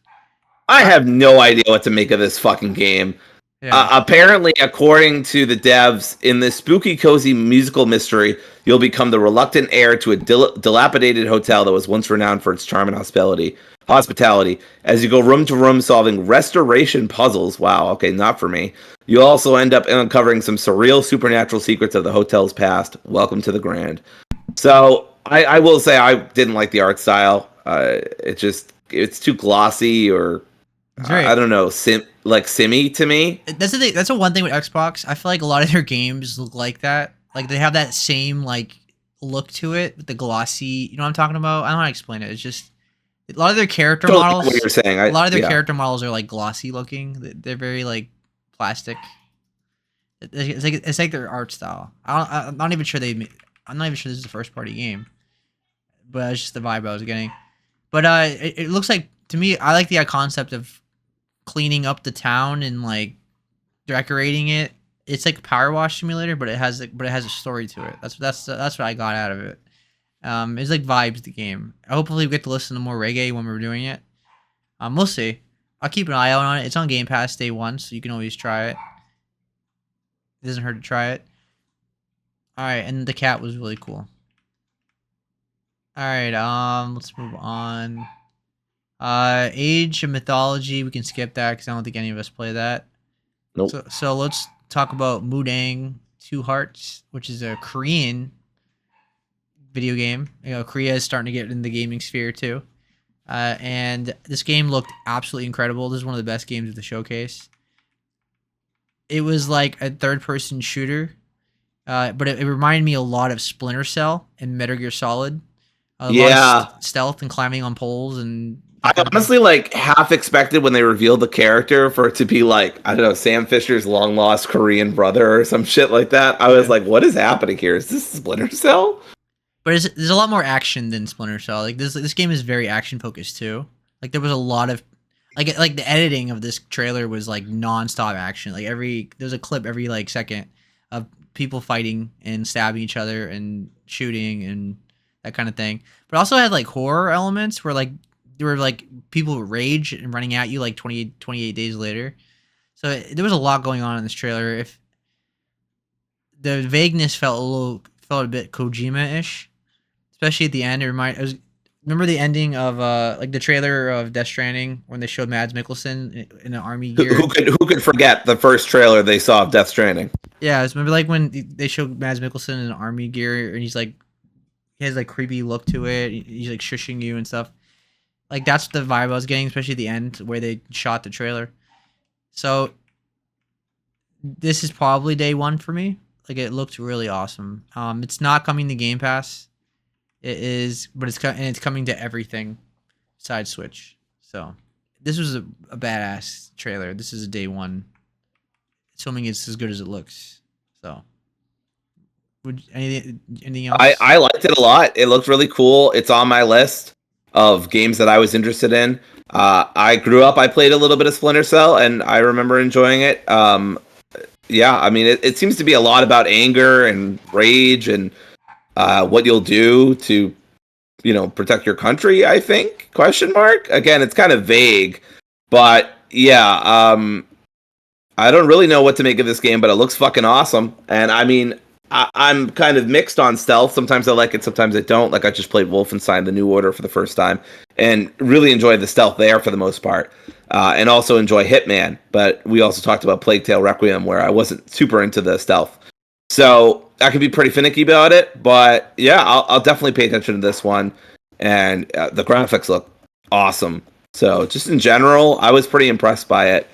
I Uh, have no idea what to make of this fucking game. yeah. Apparently, according to the devs, in this spooky, cozy musical mystery, you'll become the reluctant heir to a dilapidated hotel that was once renowned for its charm and hospitality. Hospitality. As you go room to room solving restoration puzzles. Wow, okay, not for me. You'll also end up uncovering some surreal supernatural secrets of the hotel's past. Welcome to the Grand. So I will say I didn't like the art style. It's too glossy or It's I very don't know, simmy to me. that's the thing. That's the one thing with Xbox. I feel like a lot of their games look like that. Like they have that same like look to it with the glossy. You know what I'm talking about? I don't know how to explain it. It's just a lot of their character Totally get what models. you're saying. A lot of their Yeah, character models are like glossy looking. They're very like plastic. It's like their art style. I'm not even sure I'm not even sure this is a first party game, but it's just the vibe I was getting. But it looks like to me, I like the concept of cleaning up the town and like decorating it. It's like a power wash simulator, but it has a story to it. That's what I got out of it. It's like vibes the game. Hopefully we get to listen to more reggae when we're doing it. We'll see. I'll keep an eye out on it. It's on Game Pass day one, so you can always try it. It doesn't hurt to try it. All right, and the cat was really cool. All right, let's move on. Age of Mythology. We can skip that because I don't think any of us play that. nope. So let's talk about Mudang Two Hearts, which is a Korean video game. You know, Korea is starting to get in the gaming sphere too. And this game looked absolutely incredible. This is one of the best games of the showcase. It was like a third-person shooter, but it reminded me a lot of Splinter Cell and Metal Gear Solid. A lot of Yeah, stealth and climbing on poles and I that kind of thing. honestly like half expected when they revealed the character for it to be like I don't know Sam Fisher's long lost Korean brother or some shit like that. I was Yeah. like, what is happening here? Is this Splinter Cell? But there's a lot more action than Splinter Cell. Like this game is very action focused too. Like there was a lot of like the editing of this trailer was like nonstop action. Like there's a clip every like second of people fighting and stabbing each other and shooting and that kind of thing. But it also had like horror elements where like there were like people with rage and running at you like 28 days later. So there was a lot going on in this trailer. If the vagueness felt a bit Kojima ish, especially at the end. Remember the ending of like the trailer of Death Stranding when they showed Mads Mikkelsen in an army gear. Who could forget the first trailer they saw of Death Stranding? Yeah, remember like when they showed Mads Mikkelsen in an army gear and he has like creepy look to it. He's like shushing you and stuff. Like that's the vibe I was getting, especially at the end where they shot the trailer. So this is probably day one for me. Like it looked really awesome. It's not coming to Game Pass. It is, but it's coming to everything besides Switch. So this was a badass trailer. This is a day one. Assuming it's as good as it looks. So would anything else? I liked it a lot. It looked really cool. It's on my list of games that I was interested in. I grew up. I played a little bit of Splinter Cell, and I remember enjoying it. Yeah, I mean, it seems to be a lot about anger and rage and what you'll do to, protect your country. I think question mark. Again, it's kind of vague, but yeah, I don't really know what to make of this game, but it looks fucking awesome. And I mean, I'm kind of mixed on stealth. Sometimes I like it, sometimes I don't. Like I just played Wolfenstein: The New Order for the first time, and really enjoyed the stealth there for the most part, and also enjoy Hitman. But we also talked about Plague Tale Requiem, where I wasn't super into the stealth, so I could be pretty finicky about it. But yeah, I'll definitely pay attention to this one, and the graphics look awesome. So just in general, I was pretty impressed by it.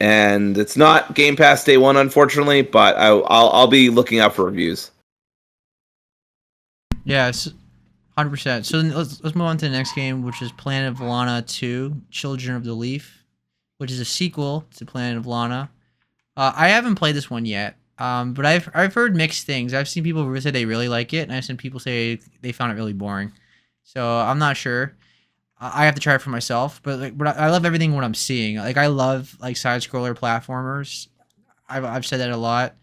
And it's not Game Pass day one, unfortunately, but I'll be looking out for reviews. Yeah, 100%. So then let's move on to the next game, which is Planet of Lana 2: Children of the Leaf, which is a sequel to Planet of Lana. I haven't played this one yet, but I've heard mixed things. I've seen people say they really like it, and I've seen people say they found it really boring. So I'm not sure. I have to try it for myself, but I love everything what I'm seeing. Like I love like side scroller platformers. I've said that a lot.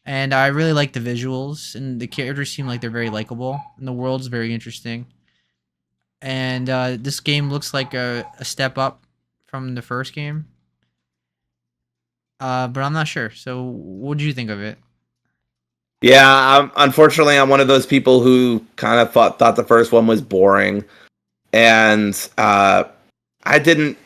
And I really like the visuals, and the characters seem like they're very likable, and the world's very interesting. And this game looks like a step up from the first game, but I'm not sure. So, what do you think of it? Yeah, unfortunately, I'm one of those people who kind of thought the first one was boring, and I didn't.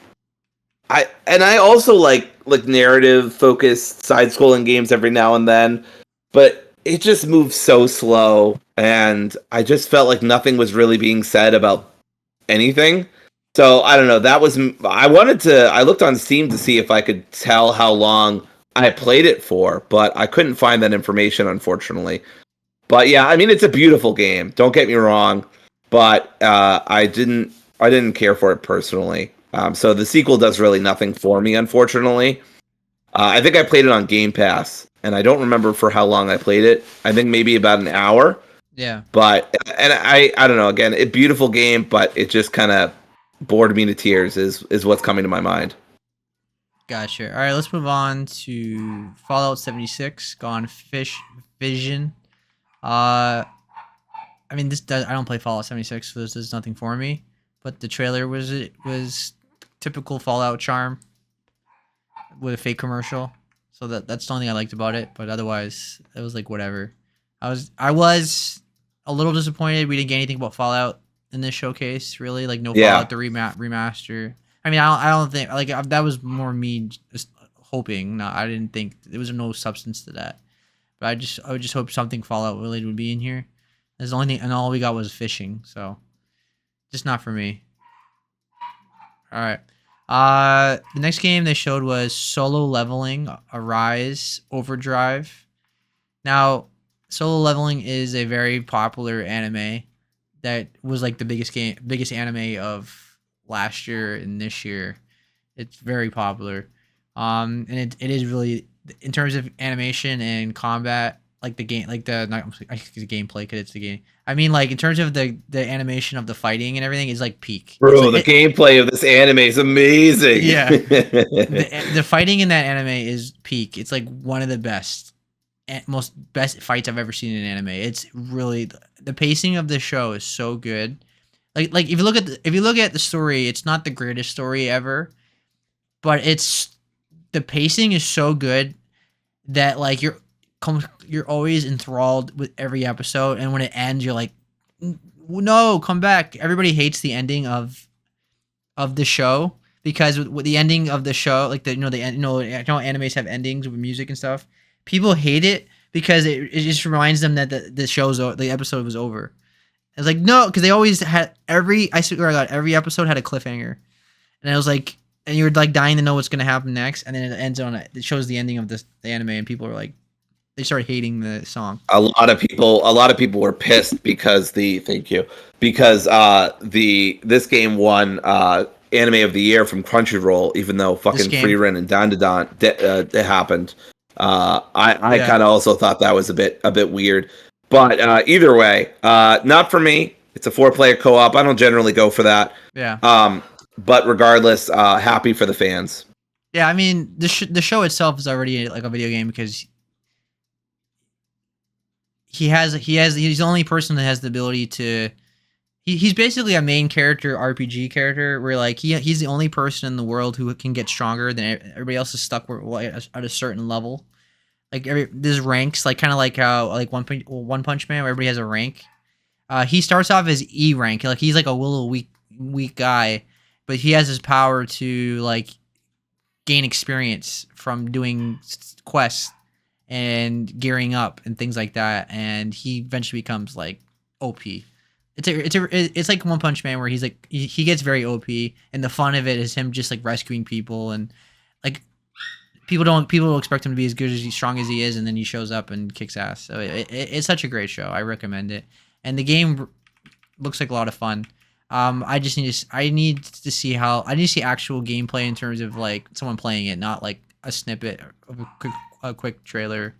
I also like narrative focused side scrolling games every now and then, but it just moves so slow, and I just felt like nothing was really being said about anything. So I don't know. I looked on Steam to see if I could tell how long I played it for, but I couldn't find that information, unfortunately. But yeah, I mean, it's a beautiful game. Don't get me wrong, but I didn't care for it personally. So the sequel does really nothing for me, unfortunately. I think I played it on Game Pass, and I don't remember for how long I played it. I think maybe about an hour. Yeah, But and I don't know. Again, a beautiful game, but it just kind of bored me to tears. Is what's coming to my mind. gotcha. All right, let's move on to Fallout 76, Gone Fish Vision. Uh, I mean, I don't play Fallout 76, so this does nothing for me. But the trailer was typical Fallout charm with a fake commercial. So that's the only thing I liked about it. But otherwise, it was like whatever. I was a little disappointed we didn't get anything about Fallout in this showcase. Really, like no Yeah. Fallout the remaster. I mean, I don't think like that was more me just hoping. No, I didn't think there was no substance to that. But I would just hope something Fallout related would be in here. That's the only thing, and all we got was fishing. So just not for me. All right. The next game they showed was Solo Leveling: Arise Overdrive. Now, Solo Leveling is a very popular anime that was like the biggest anime of last year and this year. It's very popular. And it is really in terms of animation and combat, like the game, like the not the gameplay because it's the game. I mean, like in terms of the animation of the fighting and everything is like peak. It's Bro, like the gameplay of this anime is amazing. yeah, the fighting in that anime is peak. It's like one of the most best fights I've ever seen in anime. It's really the pacing of the show is so good. Like if you look at the story, it's not the greatest story ever, but it's the pacing is so good that like you're always enthralled with every episode, and when it ends, you're like, no, come back. Everybody hates the ending of the show because with the ending of the show, like animes have endings with music and stuff. People hate it because it just reminds them that the episode was over. It's like no, because they always had I swear to God, every episode had a cliffhanger, and it was like, and you're like dying to know what's gonna happen next, and then it ends on it shows the ending of the anime, and people are like, they start hating the song. A lot of people were pissed because thank you because the this game won anime of the year from Crunchyroll, even though This fucking game, Free Run and Dandadan it happened. I yeah, kind of also thought that was a bit weird, but either way, not for me. It's a 4-player co-op. I don't generally go for that. yeah, But regardless, happy for the fans. yeah. I mean, the show itself is already like a video game because he's the only person that has the ability to. He's basically a main character RPG character where like he's the only person in the world who can get stronger than everybody else is stuck at a certain level. Like there's ranks, like kind of like how like One Punch Man, where everybody has a rank. He starts off as E rank, like he's like a little weak guy, but he has his power to like gain experience from doing quests and gearing up and things like that, and he eventually becomes like OP. It's like One Punch Man where he's like he gets very OP, and the fun of it is him just like rescuing people and like people expect him to be as good as strong as he is, and then he shows up and kicks ass. So it's such a great show. I recommend it, and the game looks like a lot of fun. I need to see actual gameplay in terms of like someone playing it, not like a snippet of a quick trailer.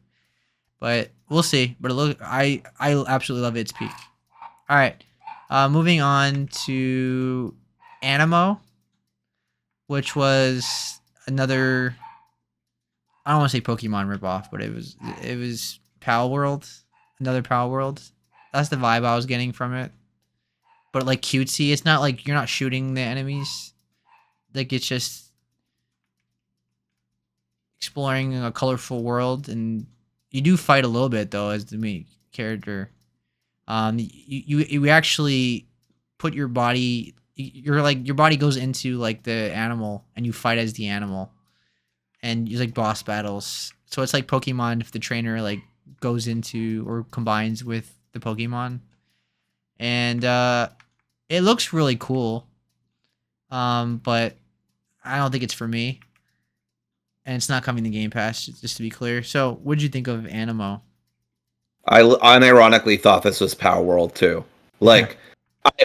But we'll see. But I absolutely love its peak. All right, moving on to Animo, which was another. I don't want to say Pokemon ripoff, but it was Pal World, another Pal World. That's the vibe I was getting from it. But like cutesy, it's not like you're not shooting the enemies. Like it's just exploring a colorful world, and you do fight a little bit though as the main character. You actually put your body. You're like your body goes into like the animal, and you fight as the animal, and you like boss battles. So it's like Pokemon if the trainer like goes into or combines with the Pokemon, and it looks really cool. But I don't think it's for me, and it's not coming to Game Pass. Just to be clear. So, what'd you think of Animo? I unironically thought this was Power World 2. Like,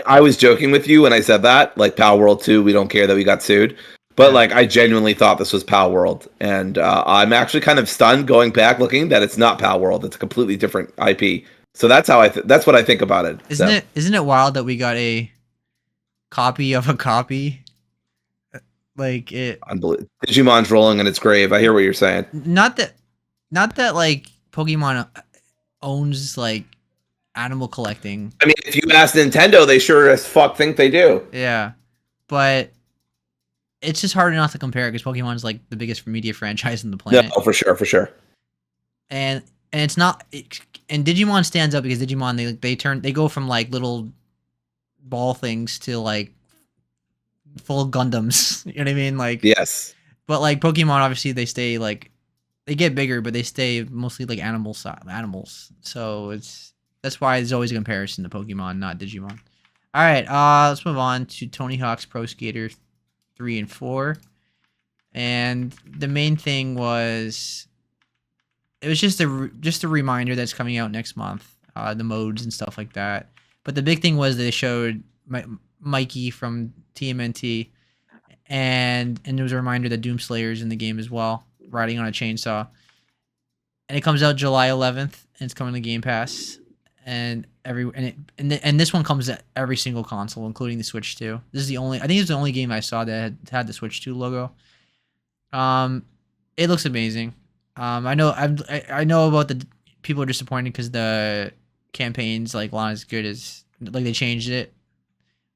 I was joking with you when I said that. Like, Power World 2, we don't care that we got sued. But, Yeah. like, I genuinely thought this was Power World. And I'm actually kind of stunned going back looking that it's not Power World. It's a completely different IP. So that's how that's what I think about it. Isn't So, it isn't it wild that we got a copy of a copy? Like it unbelievable. Digimon's rolling in its grave. I hear what you're saying. not that like Pokemon owns like animal collecting. I mean, if you ask Nintendo, they sure as fuck think they do. Yeah. But it's just hard not to compare it because Pokemon's like the biggest media franchise on the No, planet. for sure, for sure. And it's not and Digimon stands up because Digimon they go from like little ball things to like full Gundams. You know what I mean? Like Yes. but like Pokemon obviously they stay like they get bigger but they stay mostly like animals. So that's why there's always a comparison to Pokemon, not Digimon. All right, let's move on to Tony Hawk's Pro Skater 3 and 4. And the main thing was it was just a reminder that's coming out next month, the modes and stuff like that. But the big thing was they showed Mikey from TMNT, and there was a reminder that Doomslayer's in the game as well, riding on a chainsaw. And it comes out July 11th, and it's coming to Game Pass. And and this one comes at every single console, including the Switch 2. This is the only I think it's the only game I saw that had the Switch 2 logo. It looks amazing. I know I know about the people are disappointed because the campaigns like not as good as like they changed it,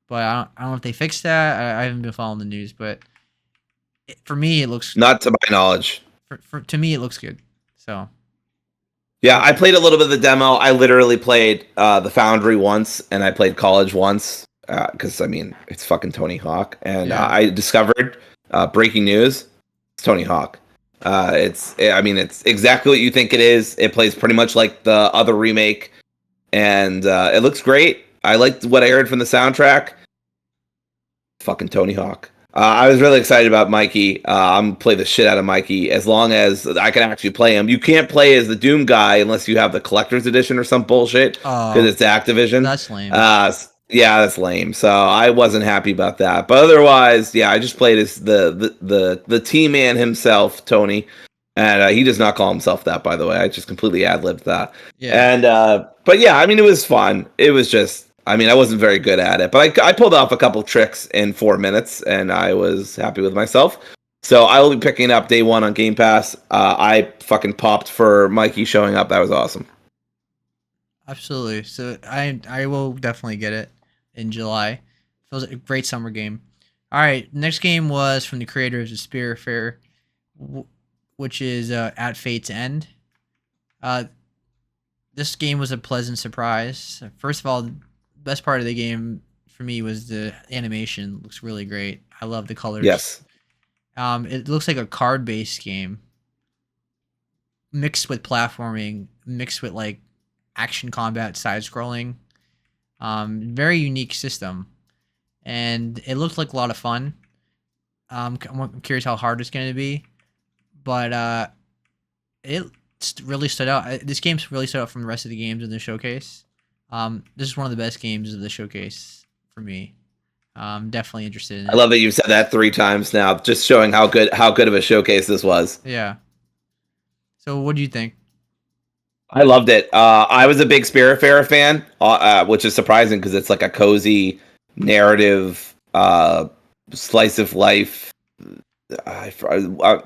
but I don't know if they fixed that. I haven't been following the news, but for me it looks Not to my knowledge. to me it looks good. So Yeah, I played a little bit of the demo. I literally played the Foundry once, and I played College once because I mean it's fucking Tony Hawk, and Yeah. I discovered breaking news. It's Tony Hawk. I mean, it's exactly what you think it is. It plays pretty much like the other remake, and it looks great. I liked what I heard from the soundtrack. Fucking Tony Hawk. I was really excited about Mikey. I'm gonna play the shit out of Mikey as long as I can actually play him. You can't play as the Doom guy unless you have the collector's edition or some bullshit because it's Activision. That's lame. Yeah, that's lame. So I wasn't happy about that. But otherwise, yeah, I just played as the T-Man himself, Tony, and he does not call himself that, by the way. I just completely ad-libbed that. Yeah. And but yeah, I mean, it was fun. It was just, I mean, I wasn't very good at it, but I pulled off a couple tricks in 4 minutes, and I was happy with myself. So I will be picking up day one on Game Pass. I fucking popped for Mikey showing up. That was awesome. Absolutely. So I will definitely get it in July. Feels like a great summer game. All right, next game was from the creators of Spirit Fair, which is At Fate's End. This game was a pleasant surprise. First of all, the best part of the game for me was the animation. Looks really great. I love the colors. Yes. It looks like a card-based game mixed with platforming, mixed with like action combat, side scrolling. Very unique system, and it looked like a lot of fun. I'm curious how hard it's going to be, but it really stood out. This game really stood out from the rest of the games in the showcase. This is one of the best games of the showcase for me. I'm definitely interested in it. I love that you've said that 3 times now, just showing how good of a showcase this was. Yeah. So what do you think? I loved it. I was a big Spiritfarer fan, which is surprising because it's like a cozy narrative, slice of life,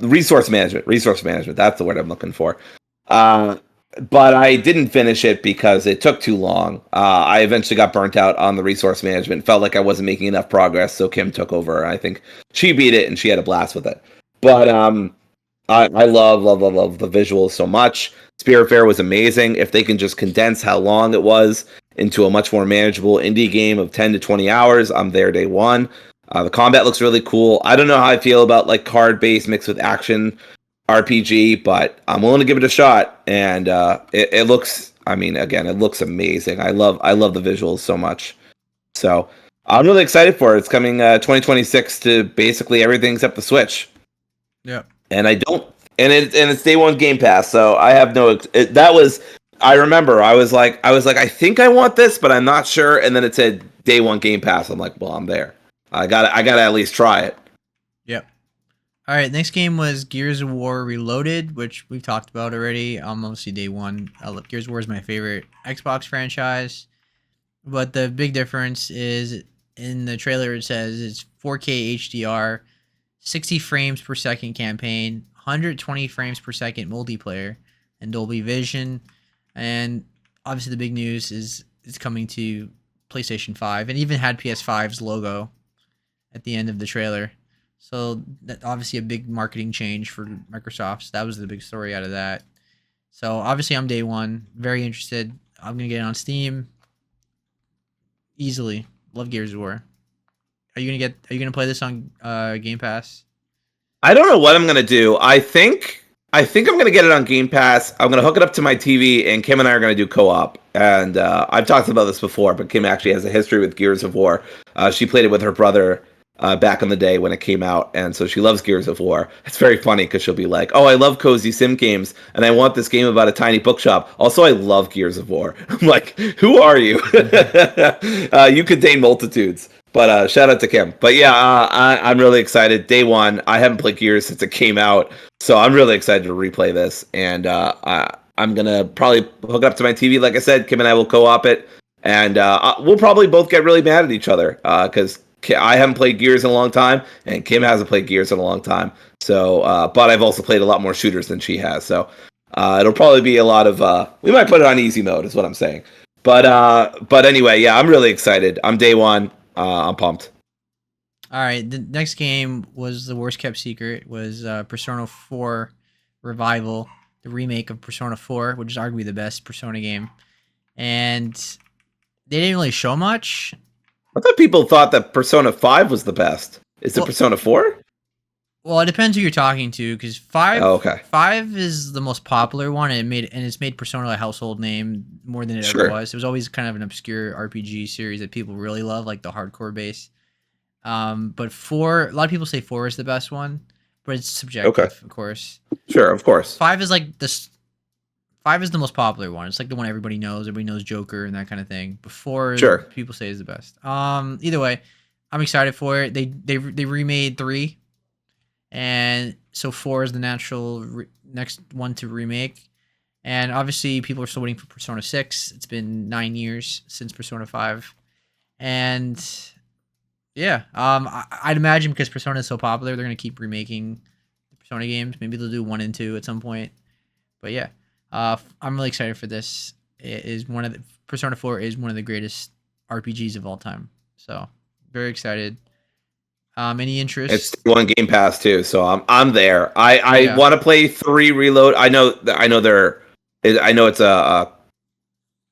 resource management. Resource management. That's the word I'm looking for. but I didn't finish it because it took too long. I eventually got burnt out on the resource management. Felt like I wasn't making enough progress, so Kim took over. I think she beat it and she had a blast with it. But I love the visuals so much. Spiritfarer was amazing. If they can just condense how long it was into a much more manageable indie game of 10 to 20 hours, I'm there day one. The combat looks really cool. I don't know how I feel about like card based mixed with action RPG, but I'm willing to give it a shot. And it looks, I mean, again, it looks amazing. I love the visuals so much. So I'm really excited for it. It's coming 2026 to basically everything except the Switch. Yeah. And I don't, and it's day one Game Pass. So I have no. That was, I remember I think I want this, but I'm not sure. And then it said day one Game Pass. I'm like, well, I'm there. I gotta at least try it. Yep. All right, next game was Gears of War Reloaded, which we've talked about already. Obviously day one. Gears of War is my favorite Xbox franchise, but the big difference is in the trailer it says it's 4K HDR, 60 frames per second campaign, 120 frames per second multiplayer, and Dolby Vision. And obviously the big news is it's coming to PlayStation 5, and even had PS5's logo at the end of the trailer. So that obviously a big marketing change for Microsoft. So that was the big story out of that. So obviously I'm day one, very interested. I'm gonna get it on Steam easily. Love Gears of War. Are you gonna play this on Game Pass? I don't know what I'm gonna do. I think I'm gonna get it on Game Pass. I'm gonna hook it up to my TV, and Kim and I are gonna do co-op. And I've talked about this before, but Kim actually has a history with Gears of War. She played it with her brother back in the day when it came out, and so she loves Gears of War. It's very funny because she'll be like, "Oh, I love cozy sim games, and I want this game about a tiny bookshop. Also, I love Gears of War." I'm like, "Who are you? You contain multitudes." But shout out to Kim. But yeah, I'm really excited. Day one. I haven't played Gears since it came out, so I'm really excited to replay this. And I'm gonna probably hook it up to my TV. Like I said, Kim and I will co-op it, and we'll probably both get really mad at each other because I haven't played Gears in a long time, and Kim hasn't played Gears in a long time. So, but I've also played a lot more shooters than she has. So it'll probably be a lot of. We might put it on easy mode, is what I'm saying. But anyway, yeah, I'm really excited. I'm day one. I'm pumped. All right, the next game was the worst kept secret. Was Persona 4 Revival, the remake of Persona 4, which is arguably the best Persona game. And they didn't really show much. I thought people thought that Persona 5 was the best. Is it Persona 4? Well, it depends who you're talking to, because five, Oh, okay. 5 is the most popular one, and it's made Persona a household name more than it Sure. ever was. It was always kind of an obscure RPG series that people really love, like the hardcore base. But 4, a lot of people say 4 is the best one, but it's subjective, Okay. of course. Sure, of course. 5 is like this. 5 is the most popular one. It's like the one everybody knows. Everybody knows Joker and that kind of thing. But 4, Sure. people say is the best. Either way, I'm excited for it. They remade 3. And so 4 is the natural next one to remake. And obviously, people are still waiting for Persona 6. It's been 9 years since Persona 5. And yeah, I'd imagine because Persona is so popular, they're going to keep remaking the Persona games. Maybe they'll do 1 and 2 at some point. But yeah, I'm really excited for this. It is Persona 4 is one of the greatest RPGs of all time. So very excited. Any interest? It's one Game Pass too, so I'm there. I Yeah. want to play 3 Reload. I know it's a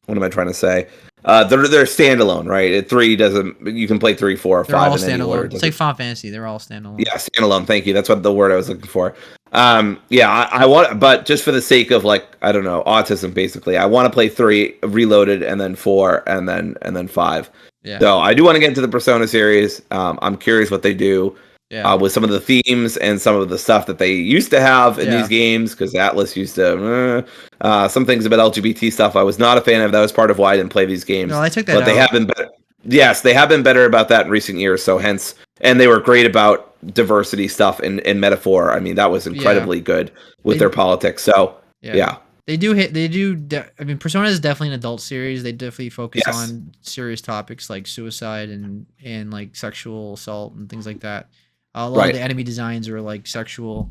what am I trying to say? They're standalone, right? 3 doesn't. You can play 3, 4, or They're 5 all in any order. standalone. It's like Final Fantasy. They're all standalone. Yeah, standalone. Thank you. That's what the word I was looking for. Yeah, I want, but just for the sake of like, I don't know, autism, basically, I want to play 3 Reloaded, and then 4, and then 5. Yeah. So I do want to get into the Persona series. I'm curious what they do with some of the themes and some of the stuff that they used to have in these games, because Atlas used to some things about LGBT stuff I was not a fan of. That was part of why I didn't play these games. No, I took that but out. they have been better. Yes, they have been better about that in recent years. So hence, and they were great about diversity stuff in metaphor. I mean, that was incredibly good with their politics. So yeah. They do I mean, Persona is definitely an adult series. They definitely focus on serious topics like suicide and like sexual assault and things like that. A lot of the enemy designs are like sexual.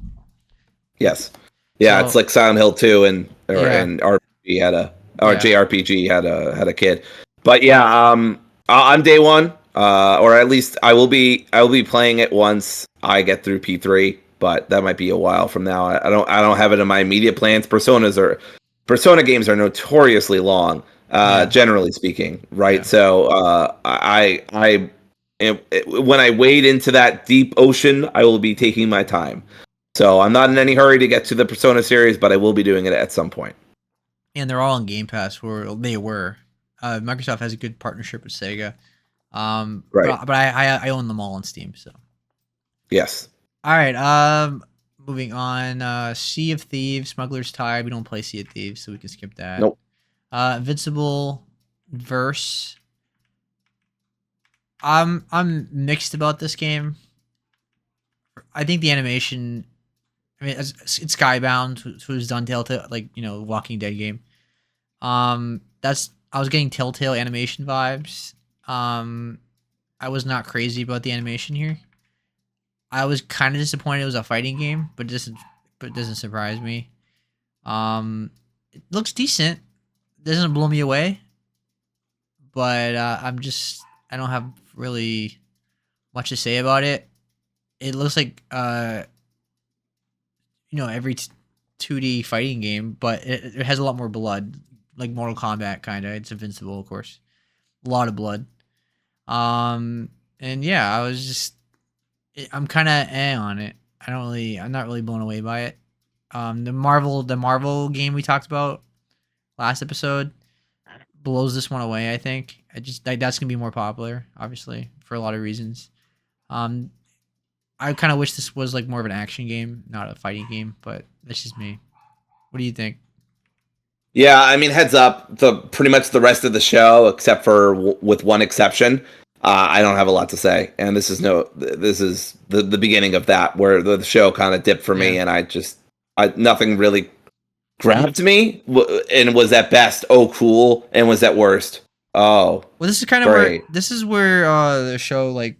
Yes. Yeah, so, it's like Silent Hill 2 and RPG had a or Yeah. JRPG had a kid. But yeah, I'm day one, or at least I will be playing it once I get through P3. But that might be a while from now. I don't have it in my immediate plans. Persona games are notoriously long, Yeah. generally speaking, right? Yeah. So when I wade into that deep ocean, I will be taking my time. So I'm not in any hurry to get to the Persona series, but I will be doing it at some point. And they're all on Game Pass, or they were. Microsoft has a good partnership with Sega. Right. But I own them all on Steam. So Yes. all right. Moving on. Sea of Thieves, Smuggler's Tide. We don't play Sea of Thieves, so we can skip that. Nope. Invincible Verse. I'm mixed about this game. I think the animation. I mean, it's Skybound, who's done Telltale, like Walking Dead game. That's I was getting Telltale animation vibes. I was not crazy about the animation here. I was kind of disappointed it was a fighting game, but it doesn't surprise me. It looks decent. Doesn't blow me away, but I don't have really much to say about it. It looks like every 2D fighting game, but it has a lot more blood, like Mortal Kombat kind of. It's invincible, of course. A lot of blood. And yeah, I'm kind of on it. I'm not really blown away by it. The Marvel game we talked about last episode blows this one away. I think that's gonna be more popular, obviously, for a lot of reasons. Um, I kind of wish this was like more of an action game, not a fighting game, but that's just me. What do you think? Yeah, I mean, heads up. The pretty much the rest of the show, except for with one exception, I don't have a lot to say. And this is the beginning of that, where the show kind of dipped for Yeah. me, and nothing really grabbed me, and was at best cool, and was at worst Well, this is kind of where great. the show like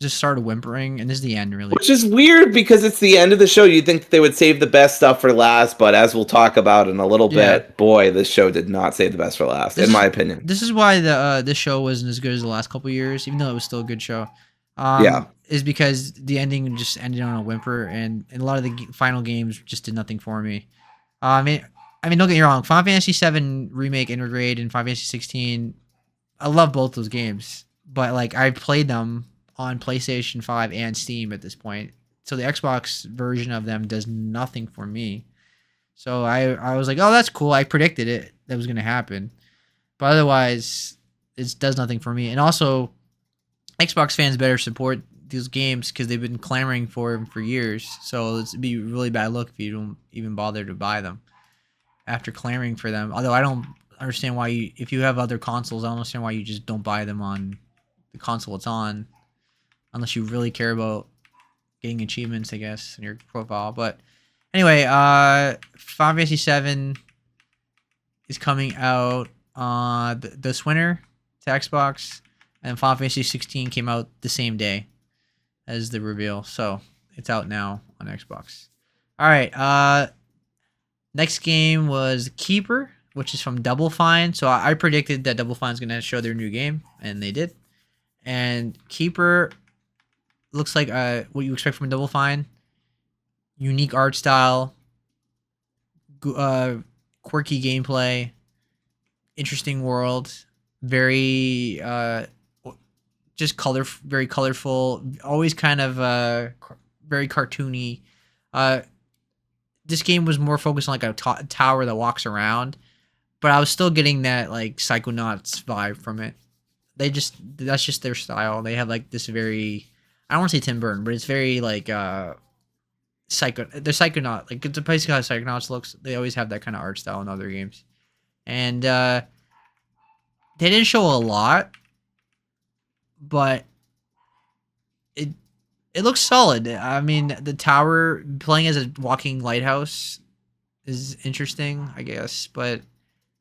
just started whimpering, and this is the end, really. Which is weird because it's the end of the show. You'd think that they would save the best stuff for last, but as we'll talk about in a little Yeah. bit, boy, this show did not save the best for last, This in is my opinion. this is why this show wasn't as good as the last couple years, even though it was still a good show. Yeah. Is because the ending just ended on a whimper, and a lot of the final games just did nothing for me. I mean, don't get me wrong. Final Fantasy VII Remake Intergrade and Final Fantasy 16, I love both those games, but like I played them on PlayStation 5 and Steam at this point, so the Xbox version of them does nothing for me. So I was like, oh, that's cool. I predicted it that was gonna happen, but otherwise, it does nothing for me. And also, Xbox fans better support these games because they've been clamoring for them for years. So it'd be a really bad look if you don't even bother to buy them after clamoring for them. Although I don't understand why if you have other consoles, I don't understand why you just don't buy them on the console it's on, unless you really care about getting achievements, I guess, in your profile. But anyway, Final Fantasy 7 is coming out this winter to Xbox, and Final Fantasy 16 came out the same day as the reveal, so it's out now on Xbox. All right, next game was Keeper, which is from Double Fine. So I predicted that Double Fine's gonna show their new game, and they did. And Keeper looks like what you expect from Double Fine. Unique art style, quirky gameplay, interesting world, very just very colorful, always kind of very cartoony. This game was more focused on like a tower that walks around, but I was still getting that like Psychonauts vibe from it. That's just their style. They have like this very, I don't want to say Tim Burton, but it's very like they're Psychonaut, like it's basically how Psychonauts looks. They always have that kind of art style in other games, and they didn't show a lot, but it it looks solid. I mean, the tower playing as a walking lighthouse is interesting, I guess, but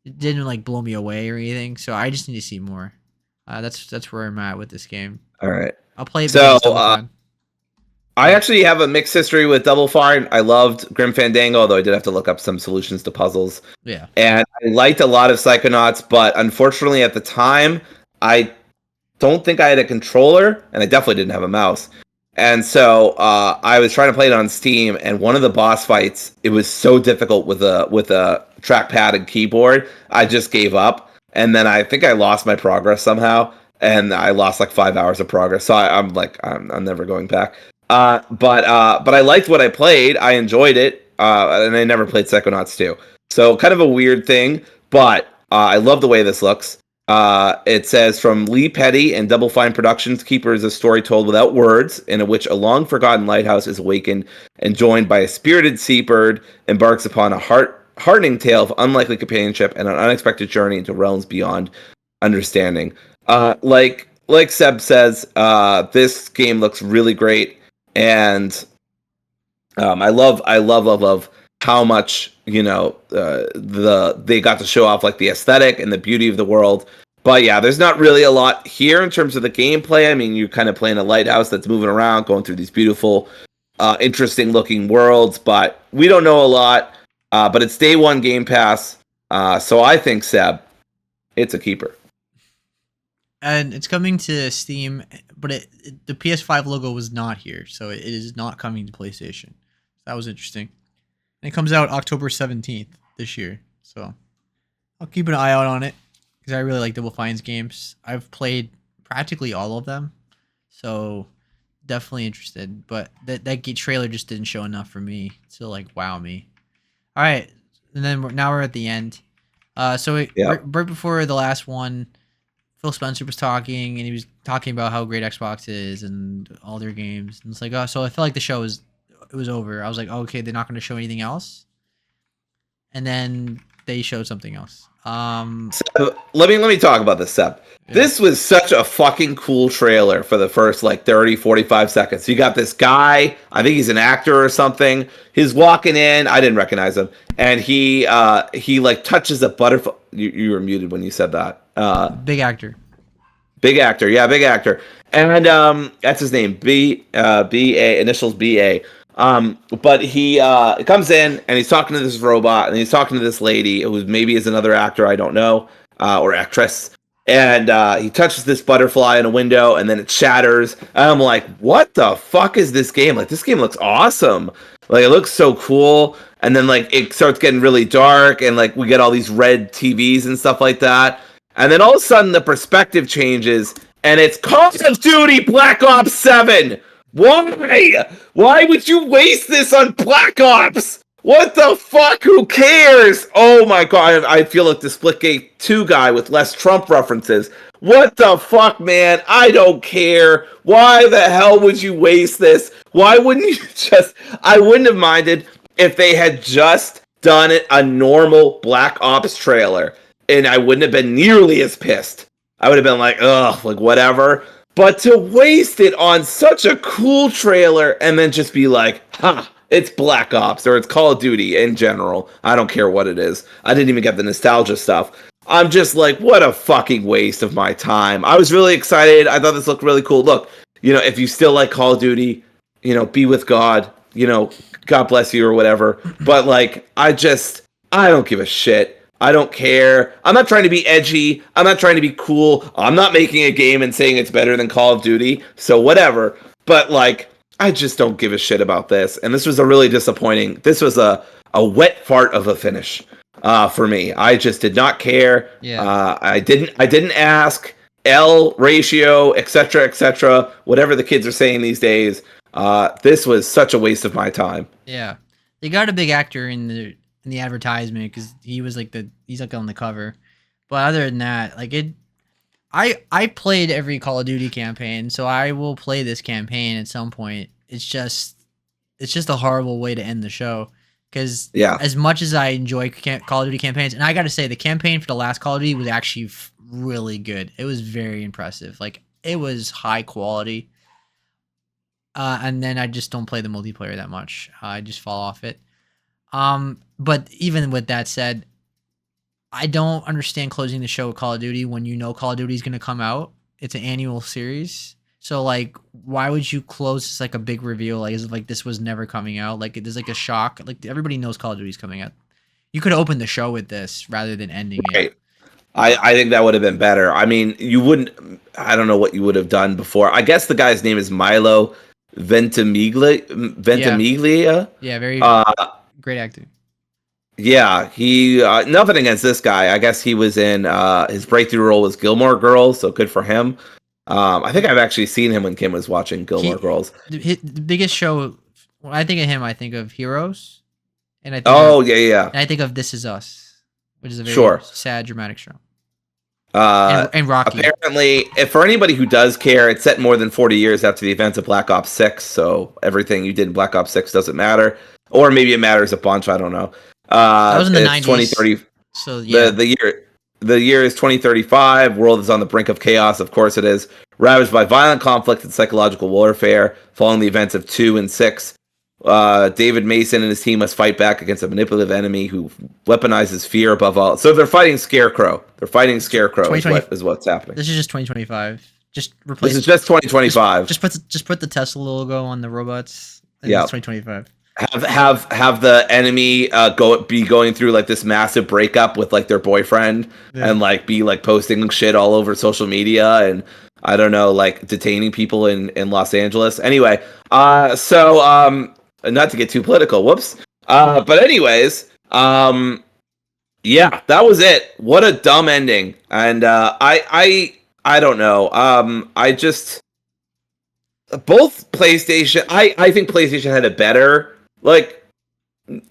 it didn't like blow me away or anything. So I just need to see more. That's where I'm at with this game. All right. I'll play it So, because it's Double Fine. I actually have a mixed history with Double Fine. I loved Grim Fandango, although I did have to look up some solutions to puzzles. Yeah. And I liked a lot of Psychonauts, but unfortunately at the time, I don't think I had a controller, and I definitely didn't have a mouse. And so I was trying to play it on Steam, and one of the boss fights, it was so difficult with a trackpad and keyboard, I just gave up. And then I think I lost my progress somehow, and I lost like 5 hours of progress. So I'm like, I'm never going back. But I liked what I played. I enjoyed it, and I never played Psychonauts 2. So kind of a weird thing, but I love the way this looks. It says from Lee Petty and Double Fine Productions, Keeper is a story told without words, in which a long forgotten lighthouse is awakened and joined by a spirited seabird, embarks upon a heartening tale of unlikely companionship and an unexpected journey into realms beyond understanding. Like Seb says, this game looks really great, and I love how much they got to show off like the aesthetic and the beauty of the world. But yeah, there's not really a lot here in terms of the gameplay. I mean, you're kind of playing a lighthouse that's moving around, going through these beautiful, interesting looking worlds. But we don't know a lot. But it's day one Game Pass, so I think Seb, it's a keeper. And it's coming to Steam, but the PS5 logo was not here, so it is not coming to PlayStation. That was interesting. And it comes out October 17th this year, so I'll keep an eye out on it because I really like Double Fine's games. I've played practically all of them, so definitely interested. But that trailer just didn't show enough for me to like wow me. All right, and then now we're at the end. Right before the last one, Phil Spencer was talking, and he was talking about how great Xbox is and all their games. And it's like, oh, so I felt like the show was over. I was like, oh, okay, they're not going to show anything else. And then they showed something else. So, let me talk about this, Seb. Yeah. This was such a fucking cool trailer for the first like 30, 45 seconds. You got this guy, I think he's an actor or something. He's walking in, I didn't recognize him, and he like touches a butterfly. You were muted when you said that. Big actor. Big actor, yeah, big actor. And that's his name, B.A., initials B.A. But he comes in and he's talking to this robot and he's talking to this lady who maybe is another actor, I don't know, or actress. And he touches this butterfly in a window and then it shatters. And I'm like, what the fuck is this game? Like, this game looks awesome. Like, it looks so cool. And then, like, it starts getting really dark and, like, we get all these red TVs and stuff like that. And then all of a sudden the perspective changes and it's Call of Duty Black Ops 7. Why? Why would you waste this on Black Ops? What the fuck? Who cares? Oh my god, I feel like the Splitgate 2 guy with less Trump references. What the fuck, man? I don't care. Why the hell would you waste this? Why wouldn't you just... I wouldn't have minded if they had just done it a normal Black Ops trailer, and I wouldn't have been nearly as pissed. I would have been like, ugh, like whatever. But to waste it on such a cool trailer and then just be like, ha, it's Black Ops or it's Call of Duty in general. I don't care what it is. I didn't even get the nostalgia stuff. I'm just like, what a fucking waste of my time. I was really excited. I thought this looked really cool. Look, if you still like Call of Duty, be with God, God bless you or whatever. But like, I don't give a shit. I don't care. I'm not trying to be edgy. I'm not trying to be cool. I'm not making a game and saying it's better than Call of Duty. So whatever. But like, I just don't give a shit about this. And this was a really disappointing. This was a wet fart of a finish for me. I just did not care. Yeah. I didn't ask. L ratio, etc., whatever the kids are saying these days. This was such a waste of my time. Yeah. They got a big actor in the advertisement because he's like on the cover, but other than that, like I played every Call of Duty campaign, so I will play this campaign at some point. It's just a horrible way to end the show because as much as I enjoy Call of Duty campaigns, and I gotta say the campaign for the last Call of Duty was actually really good. It was very impressive. Like, it was high quality. And then I just don't play the multiplayer that much. I just fall off it. But even with that said, I don't understand closing the show with Call of Duty when Call of Duty is going to come out. It's an annual series. So like, why would you close this like a big reveal? Like, is it like this was never coming out? Like, there's like a shock. Like everybody knows Call of Duty's coming out. You could open the show with this rather than ending it. Right. I think that would have been better. I mean, you wouldn't. I don't know what you would have done before. I guess the guy's name is Milo Ventimiglia. Yeah, Ventimiglia. yeah, very Uh, great acting. yeah, he. Nothing against this guy. I guess he was in. His breakthrough role was Gilmore Girls, so good for him. I think I've actually seen him when Kim was watching Gilmore He Girls. the biggest show. When I think of him, I think of Heroes, and Oh yeah, yeah, I think of This Is Us, which is a very sure. sad, dramatic show, Uh, and Rocky. Apparently, if for anybody who does care, it's set more than 40 years after the events of Black Ops 6, so everything you did in Black Ops 6 doesn't matter. Or maybe it matters a bunch, I don't know. That was in the It's 90s. 2030. So yeah, The year is 2035. World is on the brink of chaos, of course it is. Ravaged by violent conflict and psychological warfare following the events of 2 and 6. David Mason and his team must fight back against a manipulative enemy who weaponizes fear above all. So they're fighting Scarecrow. They're fighting Scarecrow is what's happening. this is just 2025. Just This replace. is just 2025. Just put the Tesla logo on the robots. And Yeah. it's 2025. Have the enemy be going through like this massive breakup with like their boyfriend Yeah. and like be like posting shit all over social media and I don't know, like detaining people in Los Angeles. Anyway, not to get too political, whoops. But anyways, yeah, that was it. What a dumb ending. And I don't know. I just both PlayStation. I think PlayStation had a better like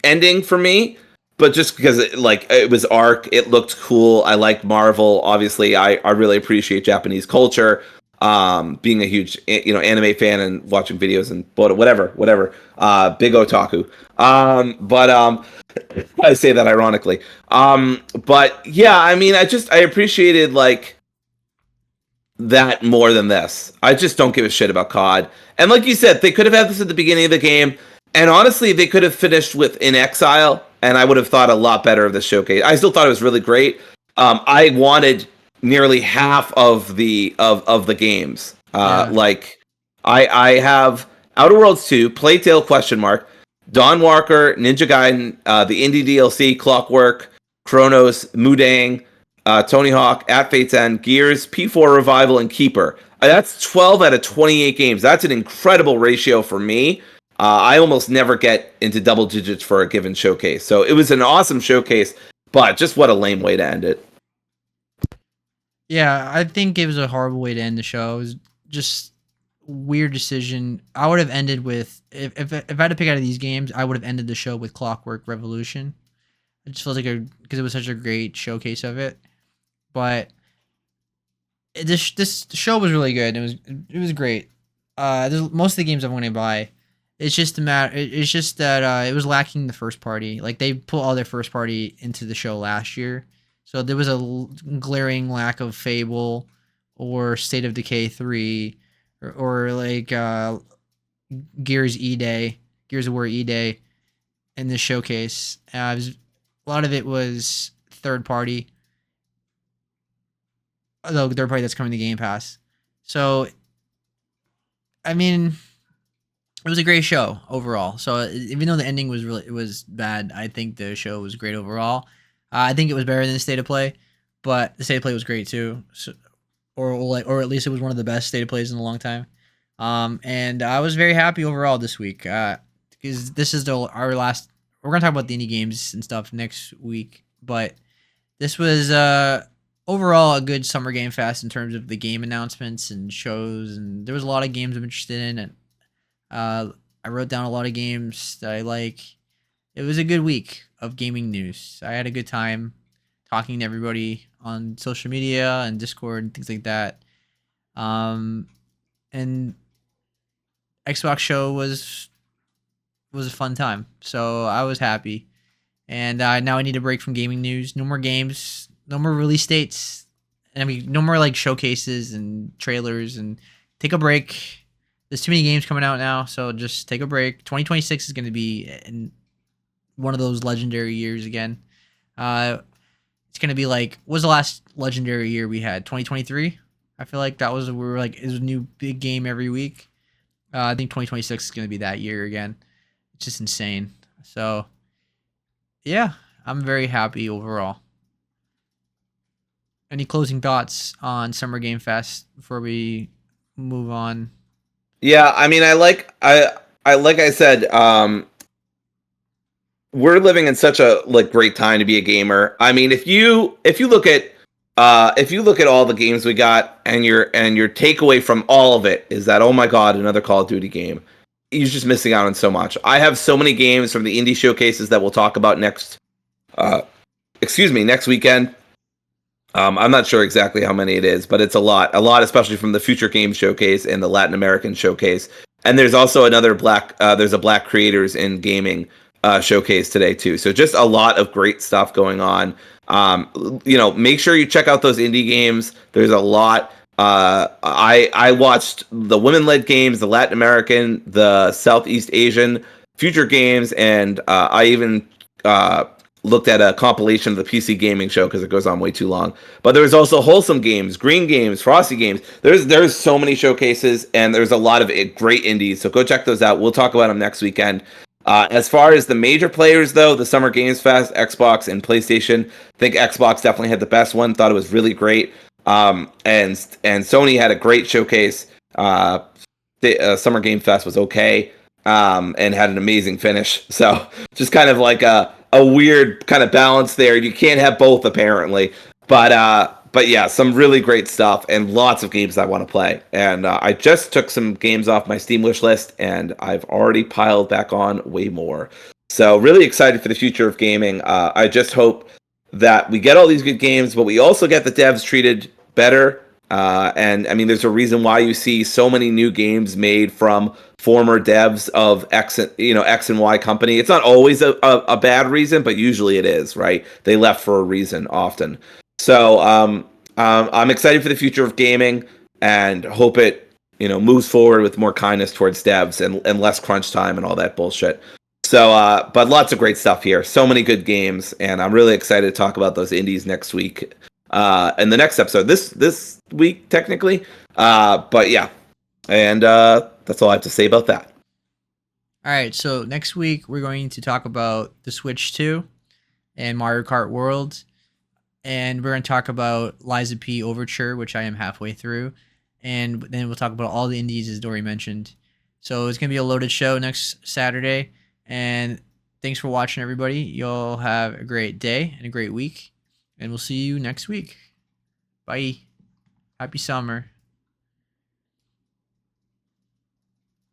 ending for me, but just because it was Arc, it looked cool. I like Marvel. Obviously, I really appreciate Japanese culture. Being a huge anime fan and watching videos and whatever, big otaku. But I say that ironically. But yeah, I mean, I appreciated like that more than this. I just don't give a shit about COD. And like you said, they could have had this at the beginning of the game. And honestly, they could have finished with In Exile, and I would have thought a lot better of the showcase. I still thought it was really great. I wanted nearly half of the games. Yeah. Like I have Outer Worlds 2, Plague Tale ? Dawn Walker, Ninja Gaiden, the indie DLC, Clockwork, Chronos, Mudang, Tony Hawk, At Fate's End, Gears, P4 Revival, and Keeper. That's 12 out of 28 games. That's an incredible ratio for me. I almost never get into double digits for a given showcase. So it was an awesome showcase, but just what a lame way to end it. Yeah, I think it was a horrible way to end the show. It was just weird decision. I would have ended with if I had to pick out of these games, I would have ended the show with Clockwork Revolution. It just feels like because it was such a great showcase of it. But this show was really good. It was great. Most of the games I'm going to buy. It's just It's just that it was lacking the first party. Like they put all their first party into the show last year, so there was a glaring lack of Fable or State of Decay 3 or like Gears Gears of War E-Day in the showcase. A lot of it was third party. Although third party that's coming to Game Pass. So, I mean, it was a great show overall. So even though the ending was bad, I think the show was great overall. I think it was better than the State of Play, but the State of Play was great too. So, or at least it was one of the best State of Plays in a long time. And I was very happy overall this week because this is our last. We're gonna talk about the indie games and stuff next week, but this was overall a good Summer Game Fest in terms of the game announcements and shows, and there was a lot of games I'm interested in, and I wrote down a lot of games that I like. It was a good week of gaming news. I had a good time talking to everybody on social media and Discord and things like that. And Xbox show was a fun time, so I was happy. And now I need a break from gaming news. No more games. No more release dates. I mean, no more like showcases and trailers. And take a break. There's too many games coming out now, so just take a break. 2026 is going to be one of those legendary years again. It's going to be like, what was the last legendary year we had? 2023? I feel like that was we were like it was a new big game every week. I think 2026 is going to be that year again. It's just insane. So yeah, I'm very happy overall. Any closing thoughts on Summer Game Fest before we move on? Yeah, I mean, I like I said, we're living in such a like great time to be a gamer. I mean, if you look at all the games we got and your takeaway from all of it is that, oh my god, another Call of Duty game. You're just missing out on so much. I have so many games from the indie showcases that we'll talk about uh next weekend. I'm not sure exactly how many it is, but it's a lot, especially from the Future Games Showcase and the Latin American Showcase. And there's also there's a Black Creators in Gaming showcase today too. So just a lot of great stuff going on. Make sure you check out those indie games. There's a lot. I watched the women-led games, the Latin American, the Southeast Asian Future Games, and I even looked at a compilation of the PC gaming show because it goes on way too long. But there's also wholesome games, green games, frosty games. There's so many showcases and there's a lot of great indies. So go check those out. We'll talk about them next weekend. As far as the major players, though, the Summer Games Fest, Xbox and PlayStation, I think Xbox definitely had the best one. Thought it was really great. And Sony had a great showcase. The Summer Game Fest was okay. And had an amazing finish. So just kind of like a weird kind of balance there. You can't have both apparently, but yeah, some really great stuff and lots of games I want to play. And I just took some games off my Steam wish list, and I've already piled back on way more. So really excited for the future of gaming. I just hope that we get all these good games, but we also get the devs treated better. And I mean, there's a reason why you see so many new games made from former devs of X and Y company. It's not always a bad reason, but usually it is, right? They left for a reason often. So I'm excited for the future of gaming and hope it moves forward with more kindness towards devs and less crunch time and all that bullshit. So, but lots of great stuff here. So many good games, and I'm really excited to talk about those indies next week. In the next episode, this week technically. But yeah, and that's all I have to say about that. All right, so next week we're going to talk about the Switch 2 and Mario Kart World, and we're going to talk about Liza P Overture, which I am halfway through, and then we'll talk about all the indies as Dory mentioned. So it's going to be a loaded show next Saturday, and thanks for watching, everybody. You'll have a great day and a great week, and we'll see you next week. Bye. Happy summer.